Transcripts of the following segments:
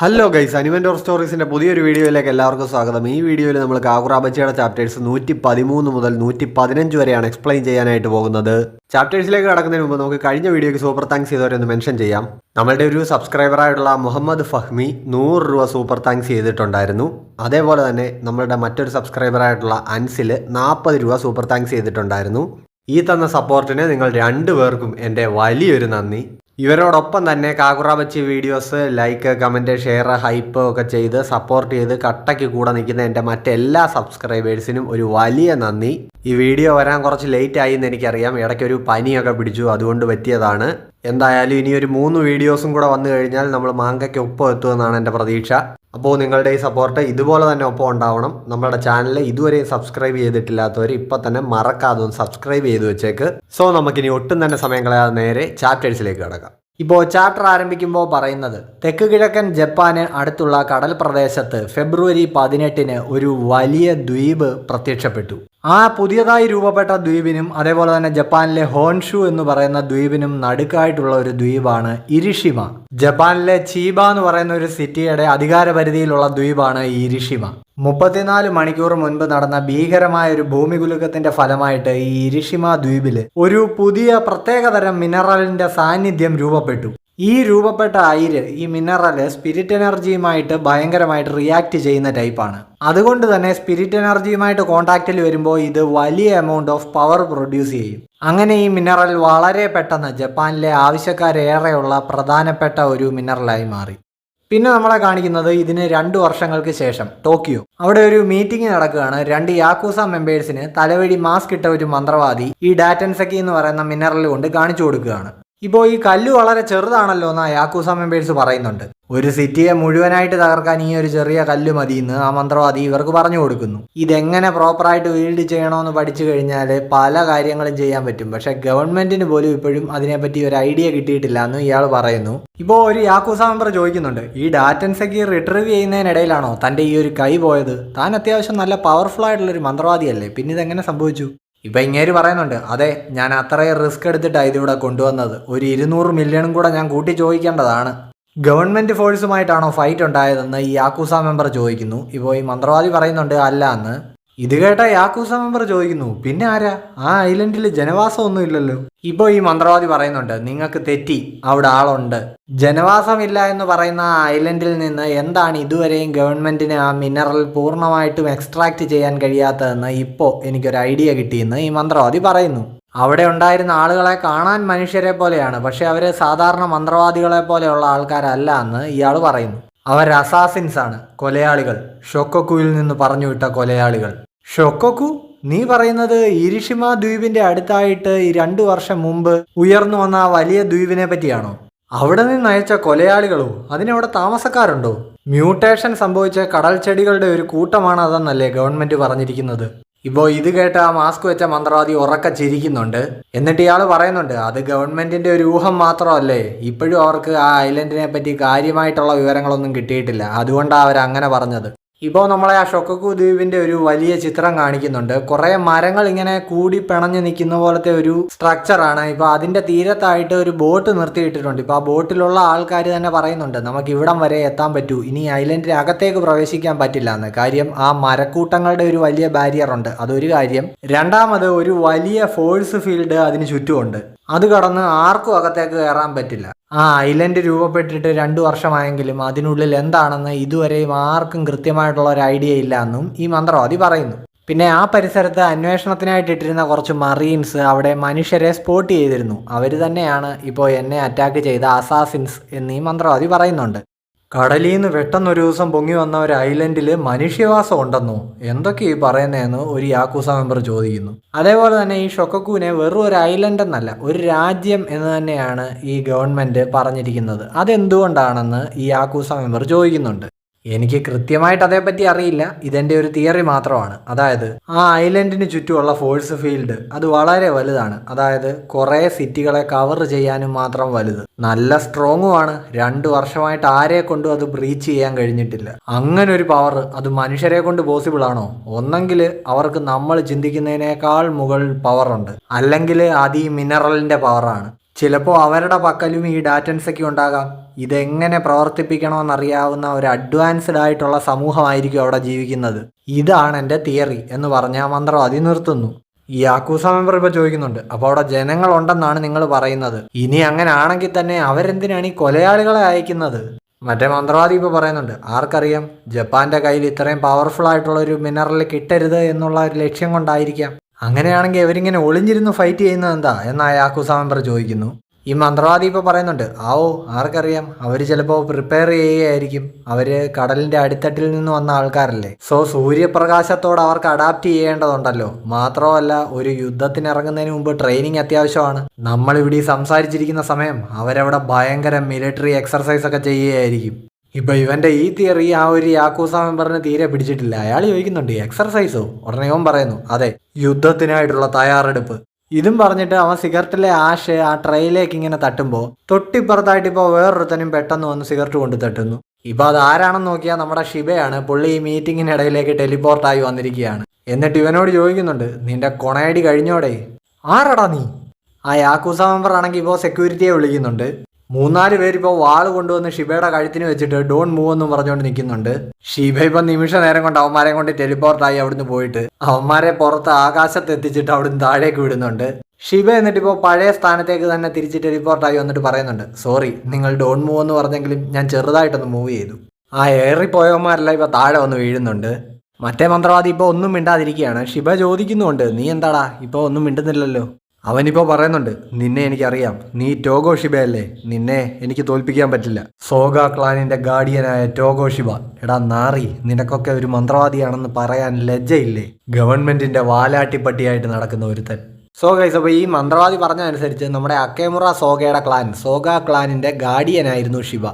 Hello guys, അനിമൻറ്റോർ സ്റ്റോറീസിൻ്റെ പുതിയൊരു വീഡിയോയിലേക്ക് എല്ലാവർക്കും സ്വാഗതം. ഈ വീഡിയോയിൽ നമ്മൾ കാക്കുറാബച്ചിയുടെ ചാപ്റ്റേഴ്സ് 113 മുതൽ 115 വരെയാണ് എക്സ്പ്ലെയിൻ ചെയ്യാനായിട്ട് പോകുന്നത്. ചാപ്റ്റേഴ്സിലേക്ക് കടക്കുന്നതിന് മുമ്പ് നമുക്ക് കഴിഞ്ഞ വീഡിയോയ്ക്ക് സൂപ്പർ താങ്ക്സ് ചെയ്തവരൊന്ന് മെൻഷൻ ചെയ്യാം. നമ്മളുടെ ഒരു സബ്സ്ക്രൈബറായിട്ടുള്ള മുഹമ്മദ് ഫഹ്മി 100 രൂപ സൂപ്പർ താങ്ക്സ് ചെയ്തിട്ടുണ്ടായിരുന്നു. അതേപോലെ തന്നെ നമ്മളുടെ മറ്റൊരു സബ്സ്ക്രൈബറായിട്ടുള്ള അൻസിൽ 40 രൂപ സൂപ്പർ താങ്ക്സ് ചെയ്തിട്ടുണ്ടായിരുന്നു. ഈ തന്ന സപ്പോർട്ടിന് നിങ്ങൾ രണ്ടുപേർക്കും എൻ്റെ വലിയൊരു നന്ദി. ഇവരോടൊപ്പം തന്നെ കാക്കുറാബച്ചി videos like, comment, share, hype ഒക്കെ ചെയ്ത് സപ്പോർട്ട് ചെയ്ത് കട്ടയ്ക്ക് കൂടെ നിൽക്കുന്ന എൻ്റെ മറ്റെല്ലാ സബ്സ്ക്രൈബേഴ്സിനും ഒരു വലിയ നന്ദി. ഈ വീഡിയോ വരാൻ കുറച്ച് ലേറ്റ് ആയി എന്ന് എനിക്കറിയാം. ഇടയ്ക്കൊരു പനിയൊക്കെ പിടിച്ചു, അതുകൊണ്ട് പറ്റിയതാണ്. എന്തായാലും ഇനിയൊരു 3 വീഡിയോസും കൂടെ വന്നു കഴിഞ്ഞാൽ നമ്മൾ മാങ്കയ്ക്ക് ഒപ്പം എത്തുമെന്നാണ് എൻ്റെ പ്രതീക്ഷ. അപ്പോൾ നിങ്ങളുടെ ഈ സപ്പോർട്ട് ഇതുപോലെ തന്നെ ഒപ്പം ഉണ്ടാവണം. നമ്മുടെ ചാനൽ ഇതുവരെ സബ്സ്ക്രൈബ് ചെയ്തിട്ടില്ലാത്തവർ ഇപ്പം തന്നെ മറക്കാതെ ഒന്ന് സബ്സ്ക്രൈബ് ചെയ്ത് വെച്ചേക്ക്. സോ നമുക്കിനി ഒട്ടും തന്നെ സമയം കളയാതെ നേരെ ചാപ്റ്റേഴ്സിലേക്ക് കിടക്കാം. ഇപ്പോൾ ചാപ്റ്റർ ആരംഭിക്കുമ്പോൾ പറയുന്നത്, തെക്ക് കിഴക്കൻ ജപ്പാന് അടുത്തുള്ള കടൽ പ്രദേശത്ത് ഫെബ്രുവരി 18 ഒരു വലിയ ദ്വീപ് പ്രത്യക്ഷപ്പെട്ടു. ആ പുതിയതായി രൂപപ്പെട്ട ദ്വീപിനും അതേപോലെ തന്നെ ജപ്പാനിലെ ഹോൻഷു എന്ന് പറയുന്ന ദ്വീപിനും നടുക്കായിട്ടുള്ള ഒരു ദ്വീപാണ് ഇരിഷിമ. ജപ്പാനിലെ ചീബ എന്ന് പറയുന്ന ഒരു സിറ്റിയുടെ അധികാരപരിധിയിലുള്ള ദ്വീപാണ് ഇരിഷിമ. 34 മണിക്കൂർ മുൻപ് നടന്ന ഭീകരമായ ഒരു ഭൂമികുലുക്കത്തിന്റെ ഫലമായിട്ട് ഈ ഇരിഷിമ ദ്വീപില് ഒരു പുതിയ പ്രത്യേകതരം മിനറലിന്റെ സാന്നിധ്യം രൂപപ്പെട്ടു. ഈ രൂപപ്പെട്ട അയിര്, ഈ മിനറൽ സ്പിരിറ്റ് എനർജിയുമായിട്ട് ഭയങ്കരമായിട്ട് റിയാക്ട് ചെയ്യുന്ന ടൈപ്പാണ്. അതുകൊണ്ട് തന്നെ സ്പിരിറ്റ് എനർജിയുമായിട്ട് കോണ്ടാക്റ്റിൽ വരുമ്പോൾ ഇത് വലിയ എമൗണ്ട് ഓഫ് പവർ പ്രൊഡ്യൂസ് ചെയ്യും. അങ്ങനെ ഈ മിനറൽ വളരെ പെട്ടെന്ന് ജപ്പാനിലെ ആവശ്യക്കാരേറെയുള്ള പ്രധാനപ്പെട്ട ഒരു മിനറലായി മാറി. പിന്നെ നമ്മളെ കാണിക്കുന്നത് ഇതിന് 2 വർഷങ്ങൾക്ക് ശേഷം ടോക്കിയോ. അവിടെ ഒരു മീറ്റിംഗ് നടക്കുകയാണ്. 2 യാക്കൂസ മെമ്പേഴ്സിന് തലവഴി മാസ്ക് ഇട്ട ഒരു മന്ത്രവാദി ഈ ഡാറ്റൻസക്കി എന്ന് പറയുന്ന മിനറൽ കൊണ്ട് കാണിച്ചു കൊടുക്കുകയാണ്. ഇപ്പോൾ ഈ കല്ല് വളരെ ചെറുതാണല്ലോ എന്ന് യാക്കൂസ മെമ്പേഴ്സ് പറയുന്നുണ്ട്. ഒരു സിറ്റിയെ മുഴുവനായിട്ട് തകർക്കാൻ ഈ ഒരു ചെറിയ കല്ല് മതിയെന്ന് ആ മന്ത്രവാദി ഇവർക്ക് പറഞ്ഞു കൊടുക്കുന്നു. ഇതെങ്ങനെ പ്രോപ്പറായിട്ട് വീൽഡ് ചെയ്യണമെന്ന് പഠിച്ചു കഴിഞ്ഞാൽ പല കാര്യങ്ങളും ചെയ്യാൻ പറ്റും. പക്ഷെ ഗവൺമെന്റിന് പോലും ഇപ്പോഴും അതിനെപ്പറ്റി ഒരു ഐഡിയ കിട്ടിയിട്ടില്ല എന്ന് ഇയാൾ പറയുന്നു. ഇപ്പോൾ ഒരു യാക്കൂസ മെമ്പർ ചോദിക്കുന്നുണ്ട്, ഈ ഡാറ്റൻസക്കി റിട്രീവ് ചെയ്യുന്നതിനിടയിലാണോ തൻ്റെ ഈ ഒരു കൈ പോയത്? താൻ അത്യാവശ്യം നല്ല പവർഫുൾ ആയിട്ടുള്ളൊരു മന്ത്രവാദിയല്ലേ, പിന്നെ ഇതെങ്ങനെ സംഭവിച്ചു? ഇപ്പം ഇങ്ങേര് പറയുന്നുണ്ട്, അതെ, ഞാൻ അത്രയും റിസ്ക് എടുത്തിട്ടാണ് ഇതിവിടെ കൊണ്ടുവന്നത്. ഒരു 200 മില്യണും കൂടെ ഞാൻ കൂട്ടി ചോദിക്കേണ്ടതാണ്. ഗവൺമെന്റ് ഫോഴ്സുമായിട്ടാണോ ഫൈറ്റ് ഉണ്ടായതെന്ന് ഈ യാക്കൂസ മെമ്പർ ചോദിക്കുന്നു. ഇപ്പോൾ ഈ മന്ത്രവാദി പറയുന്നുണ്ട് അല്ല എന്ന്. ഇത് കേട്ട യാക്കൂസ മെമ്പർ ചോദിക്കുന്നു, പിന്നെ ആരാ? ആ ഐലൻഡിൽ ജനവാസം ഒന്നും ഇല്ലല്ലോ. ഇപ്പോൾ ഈ മന്ത്രവാദി പറയുന്നുണ്ട്, നിങ്ങൾക്ക് തെറ്റി, അവിടെ ആളുണ്ട്. ജനവാസമില്ല എന്ന് പറയുന്ന ആ ഐലൻഡിൽ നിന്ന് എന്താണ് ഇതുവരെയും ഗവൺമെന്റിന് ആ മിനറൽ പൂർണ്ണമായിട്ടും എക്സ്ട്രാക്ട് ചെയ്യാൻ കഴിയാത്തതെന്ന് ഇപ്പോൾ എനിക്കൊരു ഐഡിയ കിട്ടിയെന്ന് ഈ മന്ത്രവാദി പറയുന്നു. അവിടെ ഉണ്ടായിരുന്ന ആളുകളെ കാണാൻ മനുഷ്യരെ പോലെയാണ്, പക്ഷെ അവർ സാധാരണ മന്ത്രവാദികളെ പോലെയുള്ള ആൾക്കാരല്ല എന്ന് ഇയാൾ പറയുന്നു. അവർ അസാസിൻസ് ആണ്, കൊലയാളികൾ. ഷൊക്കോക്കുവിൽ നിന്ന് പറഞ്ഞു വിട്ട കൊലയാളികൾ. ഷൊക്കോക്കു? നീ പറയുന്നത് ഇരിഷിമ ദ്വീപിന്റെ അടുത്തായിട്ട് ഈ 2 വർഷം മുമ്പ് ഉയർന്നു വന്ന ആ വലിയ ദ്വീപിനെ പറ്റിയാണോ? അവിടെ നിന്ന് അയച്ച കൊലയാളികളോ? അതിനവിടെ താമസക്കാരുണ്ടോ? മ്യൂട്ടേഷൻ സംഭവിച്ച കടൽ ചെടികളുടെ ഒരു കൂട്ടമാണ് അതെന്നല്ലേ ഗവൺമെന്റ് പറഞ്ഞിരിക്കുന്നത്. ഇപ്പോൾ ഇത് കേട്ട് ആ മാസ്ക് വെച്ച മന്ത്രവാദി ഉറക്ക ചിരിക്കുന്നുണ്ട്. എന്നിട്ട് ഇയാൾ പറയുന്നുണ്ട്, അത് ഗവൺമെന്റിന്റെ ഒരു ഊഹം മാത്രമല്ലേ, ഇപ്പോഴും അവർക്ക് ആ ഐലൻഡിനെ പറ്റി കാര്യമായിട്ടുള്ള വിവരങ്ങളൊന്നും കിട്ടിയിട്ടില്ല, അതുകൊണ്ടാണ് അവർ അങ്ങനെ പറഞ്ഞത്. ഇപ്പോൾ നമ്മളെ ആ ഷൊക്കോക്കു ദ്വീപിന്റെ ഒരു വലിയ ചിത്രം കാണിക്കുന്നുണ്ട്. കുറേ മരങ്ങൾ ഇങ്ങനെ കൂടി പിണഞ്ഞു നിൽക്കുന്ന പോലത്തെ ഒരു സ്ട്രക്ചറാണ്. ഇപ്പോൾ അതിന്റെ തീരത്തായിട്ട് ഒരു ബോട്ട് നിർത്തിയിട്ടിട്ടുണ്ട്. ഇപ്പോൾ ആ ബോട്ടിലുള്ള ആൾക്കാർ തന്നെ പറയുന്നുണ്ട്, നമുക്ക് ഇവിടം വരെ എത്താൻ പറ്റൂ, ഇനി ഐലൻഡിന് അകത്തേക്ക് പ്രവേശിക്കാൻ പറ്റില്ല എന്ന്. കാര്യം ആ മരക്കൂട്ടങ്ങളുടെ ഒരു വലിയ ബാരിയർ ഉണ്ട്, അതൊരു കാര്യം. രണ്ടാമത് ഒരു വലിയ ഫോഴ്സ് ഫീൽഡ് അതിന് ചുറ്റുമുണ്ട്. അത് കടന്ന് ആർക്കും അകത്തേക്ക് കയറാൻ പറ്റില്ല. ആ ഐലൻഡ് രൂപപ്പെട്ടിട്ട് 2 വർഷമായെങ്കിലും അതിനുള്ളിൽ എന്താണെന്ന് ഇതുവരെയും ആർക്കും കൃത്യമായിട്ടുള്ള ഒരു ഐഡിയ ഇല്ല എന്നും ഈ മന്ത്രവാദി പറയുന്നു. പിന്നെ ആ പരിസരത്ത് അന്വേഷണത്തിനായിട്ട് ഇട്ടിരുന്ന കുറച്ച് മറീൻസ് അവിടെ മനുഷ്യരെ സ്പോട്ട് ചെയ്തിരുന്നു. അവർ തന്നെയാണ് ഇപ്പോൾ എന്നെ അറ്റാക്ക് ചെയ്ത അസാസിൻസ് എന്ന് ഈ മന്ത്രവാദി പറയുന്നുണ്ട്. കടലിൽ നിന്ന് പെട്ടെന്നൊരു ദിവസം പൊങ്ങി വന്ന ഒരു ഐലൻഡിൽ മനുഷ്യവാസം ഉണ്ടെന്നോ? എന്തൊക്കെയാ ഈ പറയുന്നതെന്ന് ഒരു യാക്കൂസ മെമ്പർ ചോദിക്കുന്നു. അതേപോലെ തന്നെ ഈ ഷൊക്കോക്കുവിനെ വെറും ഒരു ഐലൻഡ് എന്നല്ല, ഒരു രാജ്യം എന്ന് തന്നെയാണ് ഈ ഗവൺമെന്റ് പറഞ്ഞിരിക്കുന്നത്. അതെന്തുകൊണ്ടാണെന്ന് ഈ യാക്കൂസ മെമ്പർ ചോദിക്കുന്നുണ്ട്. എനിക്ക് കൃത്യമായിട്ട് അതേപ്പറ്റി അറിയില്ല, ഇതെൻ്റെ ഒരു തിയറി മാത്രമാണ്. അതായത് ആ ഐലൻഡിന് ചുറ്റുമുള്ള ഫോഴ്സ് ഫീൽഡ് അത് വളരെ വലുതാണ്. അതായത് കുറേ സിറ്റികളെ കവർ ചെയ്യാനും മാത്രം വലുത്, നല്ല സ്ട്രോങ്ങുമാണ്. 2 വർഷമായിട്ട് ആരെ കൊണ്ടും അത് ബ്രീച്ച് ചെയ്യാൻ കഴിഞ്ഞിട്ടില്ല. അങ്ങനെ ഒരു പവർ അത് മനുഷ്യരെ കൊണ്ട് പോസിബിൾ ആണോ? ഒന്നെങ്കിൽ അവർക്ക് നമ്മൾ ചിന്തിക്കുന്നതിനേക്കാൾ മുകളിൽ പവർ ഉണ്ട്, അല്ലെങ്കിൽ അത് ഈ മിനറലിന്റെ പവറാണ്. ചിലപ്പോൾ അവരുടെ പക്കലും ഈ ഡാറ്റൻസൊക്കെ ഉണ്ടാകാം. ഇതെങ്ങനെ പ്രവർത്തിപ്പിക്കണമെന്നറിയാവുന്ന ഒരു അഡ്വാൻസ്ഡ് ആയിട്ടുള്ള സമൂഹമായിരിക്കും അവിടെ ജീവിക്കുന്നത്. ഇതാണ് എൻ്റെ തിയറി എന്ന് പറഞ്ഞ് ആ മന്ത്രവാദി നിർത്തുന്നു. ഈ യാക്കൂസ മെമ്പർ ഇപ്പോൾ ചോദിക്കുന്നുണ്ട്, അപ്പോൾ അവിടെ ജനങ്ങളുണ്ടെന്നാണ് നിങ്ങൾ പറയുന്നത്. ഇനി അങ്ങനെ ആണെങ്കിൽ തന്നെ അവരെന്തിനാണ് ഈ കൊലയാളികളെ അയക്കുന്നത്? മറ്റേ മന്ത്രവാദി ഇപ്പോൾ പറയുന്നുണ്ട്, ആർക്കറിയാം, ജപ്പാന്റെ കയ്യിൽ ഇത്രയും പവർഫുൾ ആയിട്ടുള്ള ഒരു മിനറൽ കിട്ടരുത് എന്നുള്ള ഒരു ലക്ഷ്യം കൊണ്ടായിരിക്കാം. അങ്ങനെയാണെങ്കിൽ ഇവരിങ്ങനെ ഒളിഞ്ഞിരുന്ന് ഫൈറ്റ് ചെയ്യുന്നത് എന്താ എന്നാ യാക്കൂസ മെമ്പർ ചോദിക്കുന്നു. ഈ മന്ത്രവാദി ഇപ്പോൾ പറയുന്നുണ്ട്, ആർക്കറിയാം, അവർ ചിലപ്പോൾ പ്രിപ്പയർ ചെയ്യുകയായിരിക്കും. അവർ കടലിൻ്റെ അടിത്തട്ടിൽ നിന്ന് വന്ന ആൾക്കാരല്ലേ. സോ സൂര്യപ്രകാശത്തോട് അവർക്ക് അഡാപ്റ്റ് ചെയ്യേണ്ടതുണ്ടല്ലോ. മാത്രമല്ല, ഒരു യുദ്ധത്തിന് ഇറങ്ങുന്നതിന് മുമ്പ് ട്രെയിനിങ് അത്യാവശ്യമാണ്. നമ്മളിവിടെ സംസാരിച്ചിരിക്കുന്ന സമയം അവരവിടെ ഭയങ്കര മിലിറ്ററി എക്സർസൈസ് ഒക്കെ ചെയ്യുകയായിരിക്കും. ഇപ്പൊ ഇവന്റെ ഈ തിയറി ആ ഒരു യാക്കൂസ മെമ്പറിന് തീരെ പിടിച്ചിട്ടില്ല. അയാൾ ചോദിക്കുന്നുണ്ട്, എക്സർസൈസോ? ഉടനെ ഇവൻ പറയുന്നു, അതെ, യുദ്ധത്തിനായിട്ടുള്ള തയ്യാറെടുപ്പ്. ഇതും പറഞ്ഞിട്ട് അവൻ സിഗരറ്റിലെ ആഷ് ആ ട്രെയിലേക്ക് ഇങ്ങനെ തട്ടുമ്പോൾ തൊട്ടിപ്പുറത്തായിട്ട് ഇപ്പോൾ വേറൊരുത്തനും പെട്ടെന്ന് വന്ന് സിഗരറ്റ് കൊണ്ട് തട്ടുന്നു. ഇപ്പൊ അത് ആരാണെന്ന് നോക്കിയാൽ നമ്മുടെ ഷിബയാണ്. പുള്ളി ഈ മീറ്റിങ്ങിനിടയിലേക്ക് ടെലിപ്പോർട്ടായി വന്നിരിക്കുകയാണ്. എന്നിട്ട് ഇവനോട് ചോദിക്കുന്നുണ്ട്, നിന്റെ കൊണയടി കഴിഞ്ഞോടെ? ആരാടാ നീ? ആ യാക്കൂസ മെമ്പർ ആണെങ്കിൽ ഇപ്പോൾ സെക്യൂരിറ്റിയെ വിളിക്കുന്നുണ്ട്. 3-4 പേരിപ്പോൾ വാള് കൊണ്ടുവന്ന് ഷിബയുടെ കഴുത്തിന് വെച്ചിട്ട് ഡോണ്ട് മൂവ് എന്നും പറഞ്ഞുകൊണ്ട് നിൽക്കുന്നുണ്ട്. ഷിബ ഇപ്പം നിമിഷ നേരം കൊണ്ട് അവന്മാരെ കൊണ്ട് ടെലിപ്പോർട്ടായി അവിടുന്ന് പോയിട്ട് അവന്മാരെ പുറത്ത് ആകാശത്ത് എത്തിച്ചിട്ട് അവിടുന്ന് താഴേക്ക് വിടുന്നുണ്ട്. ഷിബ എന്നിട്ട് ഇപ്പോൾ പഴയ സ്ഥാനത്തേക്ക് തന്നെ തിരിച്ച് ടെലിപ്പോർട്ടായി വന്നിട്ട് പറയുന്നുണ്ട്, സോറി, നിങ്ങൾ ഡോണ്ട് മൂവ് എന്ന് പറഞ്ഞെങ്കിലും ഞാൻ ചെറുതായിട്ടൊന്ന് മൂവ് ചെയ്തു. ആ ഏറിപ്പോയവന്മാരെല്ലാം ഇപ്പോൾ താഴെ വന്ന് വീഴുന്നുണ്ട്. മറ്റേ മന്ത്രവാദി ഇപ്പോൾ ഒന്നും മിണ്ടാതിരിക്കുകയാണ്. ഷിബ ചോദിക്കുന്നുണ്ട്, നീ എന്താടാ ഇപ്പോൾ ഒന്നും മിണ്ടുന്നില്ലല്ലോ? അവനിപ്പോൾ പറയുന്നുണ്ട്, നിന്നെ എനിക്കറിയാം, നീ ടോഗോ ഷിബയല്ലേ, നിന്നെ എനിക്ക് തോൽപ്പിക്കാൻ പറ്റില്ല. സോഗ ക്ലാനിന്റെ ഗാർഡിയനായ ടോഗോ ഷിബ. എടാ നാറി, നിനക്കൊക്കെ ഒരു മന്ത്രവാദിയാണെന്ന് പറയാൻ ലജ്ജയില്ലേ? ഗവൺമെന്റിന്റെ വാലാട്ടിപ്പട്ടിയായിട്ട് നടക്കുന്ന ഒരുത്തൻ. സോ ഗൈസ്, അപ്പോൾ ഈ മന്ത്രവാദി പറഞ്ഞതനുസരിച്ച് നമ്മുടെ അക്കേമുറ സോഗയുടെ ക്ലാൻ, സോഗ ക്ലാനിന്റെ ഗാർഡിയനായിരുന്നു ഷിബ.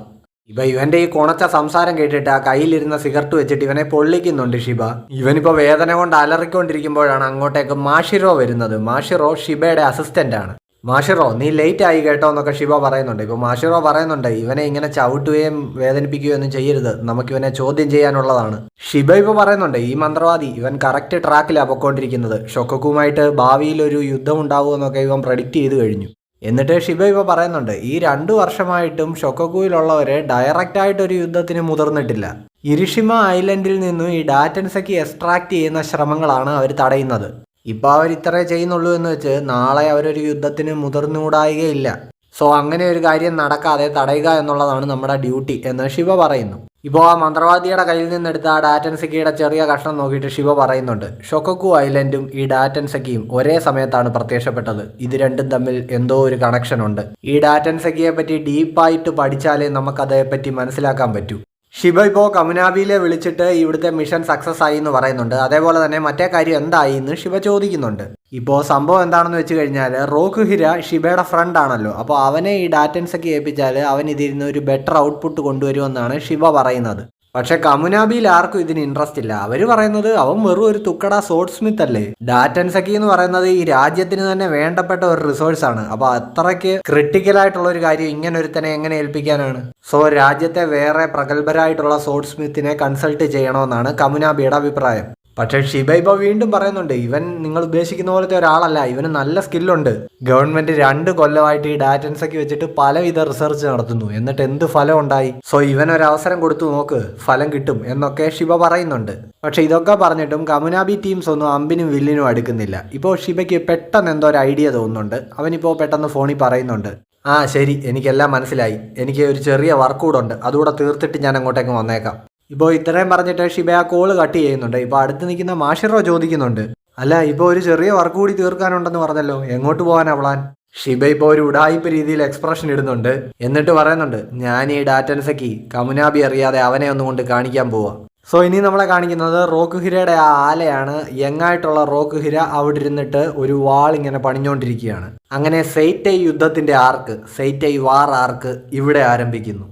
ഇപ്പൊ ഇവന്റെ ഈ കുണച്ച സംസാരം കേട്ടിട്ട് ആ കയ്യിലിരുന്ന സിഗരറ്റ് വെച്ചിട്ട് ഇവനെ പൊള്ളിക്കുന്നുണ്ട് ഷിബ. ഇവനിപ്പോ വേദന കൊണ്ട് അലറിക്കൊണ്ടിരിക്കുമ്പോഴാണ് അങ്ങോട്ടേക്ക് മാഷിറോ വരുന്നത്. മാഷിറോ ഷിബയുടെ അസിസ്റ്റന്റ് ആണ്. മാഷിറോ, നീ ലേറ്റ് ആയി കേട്ടോ എന്നൊക്കെ ഷിബ പറയുന്നുണ്ട്. ഇപ്പൊ മാഷിറോ പറയുന്നുണ്ട്, ഇവനെ ഇങ്ങനെ ചവിട്ടുകയും വേദനിപ്പിക്കുകയും ഒന്നും ചെയ്യരുത്, നമുക്ക് ഇവനെ ചോദ്യം ചെയ്യാനുള്ളതാണ്. ഷിബ ഇപ്പൊ പറയുന്നുണ്ട്, ഈ മന്ത്രവാദി ഇവൻ കറക്റ്റ് ട്രാക്കിലാണ് പൊക്കോണ്ടിരിക്കുന്നത്. ഷൊക്കക്കുമായിട്ട് ഭാവിയിൽ ഒരു യുദ്ധം ഉണ്ടാവുമെന്നൊക്കെ ഇവൻ പ്രഡിക്റ്റ് ചെയ്ത് കഴിഞ്ഞു. എന്നിട്ട് ഷിബ ഇപ്പോൾ പറയുന്നുണ്ട്, ഈ 2 വർഷമായിട്ടും ഷൊക്കക്കുയിലുള്ളവരെ ഡയറക്റ്റായിട്ടൊരു യുദ്ധത്തിന് മുതിർന്നിട്ടില്ല. ഇരിഷിമ ഐലൻഡിൽ നിന്നും ഈ ഡാറ്റൻസക്കി എക്സ്ട്രാക്ട് ചെയ്യുന്ന ശ്രമങ്ങളാണ് അവർ തടയുന്നത്. ഇപ്പോൾ അവർ ഇത്രേ ചെയ്യുന്നുള്ളൂ എന്ന് വെച്ച് നാളെ അവരൊരു യുദ്ധത്തിന് മുതിർന്നുകൂടായികയില്ല. സോ അങ്ങനെ ഒരു കാര്യം നടക്കാതെ തടയുക എന്നുള്ളതാണ് നമ്മുടെ ഡ്യൂട്ടി എന്ന് ഷിബ പറയുന്നു. ഇപ്പോൾ ആ മന്ത്രവാദിയുടെ കയ്യിൽ നിന്നെടുത്ത ആ ഡാറ്റൻസക്കിയുടെ ചെറിയ കഷ്ണം നോക്കിയിട്ട് ഷിബ പറയുന്നുണ്ട്, ഷൊക്കക്കു ഐലൻഡും ഈ ഡാറ്റൻസക്കിയും ഒരേ സമയത്താണ് പ്രത്യക്ഷപ്പെട്ടത്. ഇത് രണ്ടും തമ്മിൽ എന്തോ ഒരു കണക്ഷൻ ഉണ്ട്. ഈ ഡാറ്റൻസക്കിയെ പറ്റി ഡീപ്പായിട്ട് പഠിച്ചാലേ നമുക്കതേപ്പറ്റി മനസ്സിലാക്കാൻ പറ്റൂ. ഷിബ ഇപ്പോൾ കമുനാബിയിലെ വിളിച്ചിട്ട് ഇവിടുത്തെ മിഷൻ സക്സസ് ആയി എന്ന് പറയുന്നുണ്ട്. അതേപോലെ തന്നെ മറ്റേ കാര്യം എന്തായി എന്ന് ഷിബ ചോദിക്കുന്നുണ്ട്. ഇപ്പോൾ സംഭവം എന്താണെന്ന് വെച്ച് കഴിഞ്ഞാൽ, റോക്കുഹിര ഷിബയുടെ ഫ്രണ്ട് ആണല്ലോ. അപ്പോൾ അവനെ ഈ ഡാറ്റൻസൊക്കെ ഏൽപ്പിച്ചാൽ അവൻ ഇതിരുന്ന് ഒരു ബെറ്റർ ഔട്ട്പുട്ട് കൊണ്ടുവരുമെന്നാണ് ഷിബ പറയുന്നത്. പക്ഷെ കമുനാബിയിൽ ആർക്കും ഇതിന് ഇൻട്രസ്റ്റ് ഇല്ല. അവർ പറയുന്നത് അവൻ വെറും ഒരു തുക്കട സോഡ് സ്മിത്ത് അല്ലേ. ഡാറ്റൻസക്കി എന്ന് പറയുന്നത് ഈ രാജ്യത്തിന് തന്നെ വേണ്ടപ്പെട്ട ഒരു റിസോഴ്സ് ആണ്. അപ്പോൾ അത്രയ്ക്ക് ക്രിട്ടിക്കൽ ആയിട്ടുള്ള ഒരു കാര്യം ഇങ്ങനെ ഒരുത്തനെ എങ്ങനെ ഏൽപ്പിക്കാനാണ്? സോ രാജ്യത്തെ വേറെ പ്രഗത്ഭരായിട്ടുള്ള സോഡ് സ്മിത്തിനെ കൺസൾട്ട് ചെയ്യണമെന്നാണ് കമുനാബിയുടെ അഭിപ്രായം. പക്ഷേ ഷിബ ഇപ്പോൾ വീണ്ടും പറയുന്നുണ്ട്, ഇവൻ നിങ്ങൾ ഉദ്ദേശിക്കുന്ന പോലത്തെ ഒരാളല്ല, ഇവന് നല്ല സ്കില്ലുണ്ട്. ഗവൺമെന്റ് 2 കൊല്ലമായിട്ട് ഈ ഡാറ്റൻസൊക്കെ വെച്ചിട്ട് പലവിധ റിസർച്ച് നടത്തുന്നു, എന്നിട്ട് എന്ത് ഫലം ഉണ്ടായി? സോ ഇവനൊരവസരം കൊടുത്തു നോക്ക്, ഫലം കിട്ടും എന്നൊക്കെ ഷിബ പറയുന്നുണ്ട്. പക്ഷെ ഇതൊക്കെ പറഞ്ഞിട്ടും കമുനാബി ടീംസ് ഒന്നും അമ്പിനും വില്ലിനും അടുക്കുന്നില്ല. ഇപ്പോൾ ഷിബയ്ക്ക് പെട്ടെന്ന് എന്തോ ഒരു ഐഡിയ തോന്നുന്നുണ്ട്. അവനിപ്പോൾ പെട്ടെന്ന് ഫോണിൽ പറയുന്നുണ്ട്, ആ ശരി, എനിക്കെല്ലാം മനസ്സിലായി, എനിക്ക് ഒരു ചെറിയ വർക്ക് കൂടെ ഉണ്ട്, അതുകൂടെ തീർത്തിട്ട് ഞാൻ അങ്ങോട്ടേക്ക് വന്നേക്കാം. ഇപ്പോൾ ഇത്രയും പറഞ്ഞിട്ട് ഷിബ ആ കോള് കട്ട് ചെയ്യുന്നുണ്ട്. ഇപ്പോൾ അടുത്ത് നിൽക്കുന്ന മാഷിറോ ചോദിക്കുന്നുണ്ട്, അല്ല ഇപ്പോൾ ഒരു ചെറിയ വർക്ക് കൂടി തീർക്കാനുണ്ടെന്ന് പറഞ്ഞല്ലോ, എങ്ങോട്ട് പോകാനാ പ്ലാൻ? ഷിബ ഇപ്പോൾ ഒരു ഉടായിപ്പ് രീതിയിൽ എക്സ്പ്രഷൻ ഇടുന്നുണ്ട്. എന്നിട്ട് പറയുന്നുണ്ട്, ഞാൻ ഈ ഡാറ്റൻസക്കി കമുനാബി അറിയാതെ അവനെ ഒന്നുകൊണ്ട് കാണിക്കാൻ പോവാ. സോ ഇനി നമ്മളെ കാണിക്കുന്നത് റോക്കുഹിരയുടെ ആ ആലയാണ്. യങ്ങായിട്ടുള്ള റോക്കുഹിര അവിടെ ഇരുന്നിട്ട് ഒരു വാൾ ഇങ്ങനെ പണിഞ്ഞുകൊണ്ടിരിക്കുകയാണ്. അങ്ങനെ സെയ്റ്റൈ യുദ്ധത്തിന്റെ ആർക്ക്, സെയ്റ്റൈ വാർ ആർക്ക് ഇവിടെ ആരംഭിക്കുന്നു.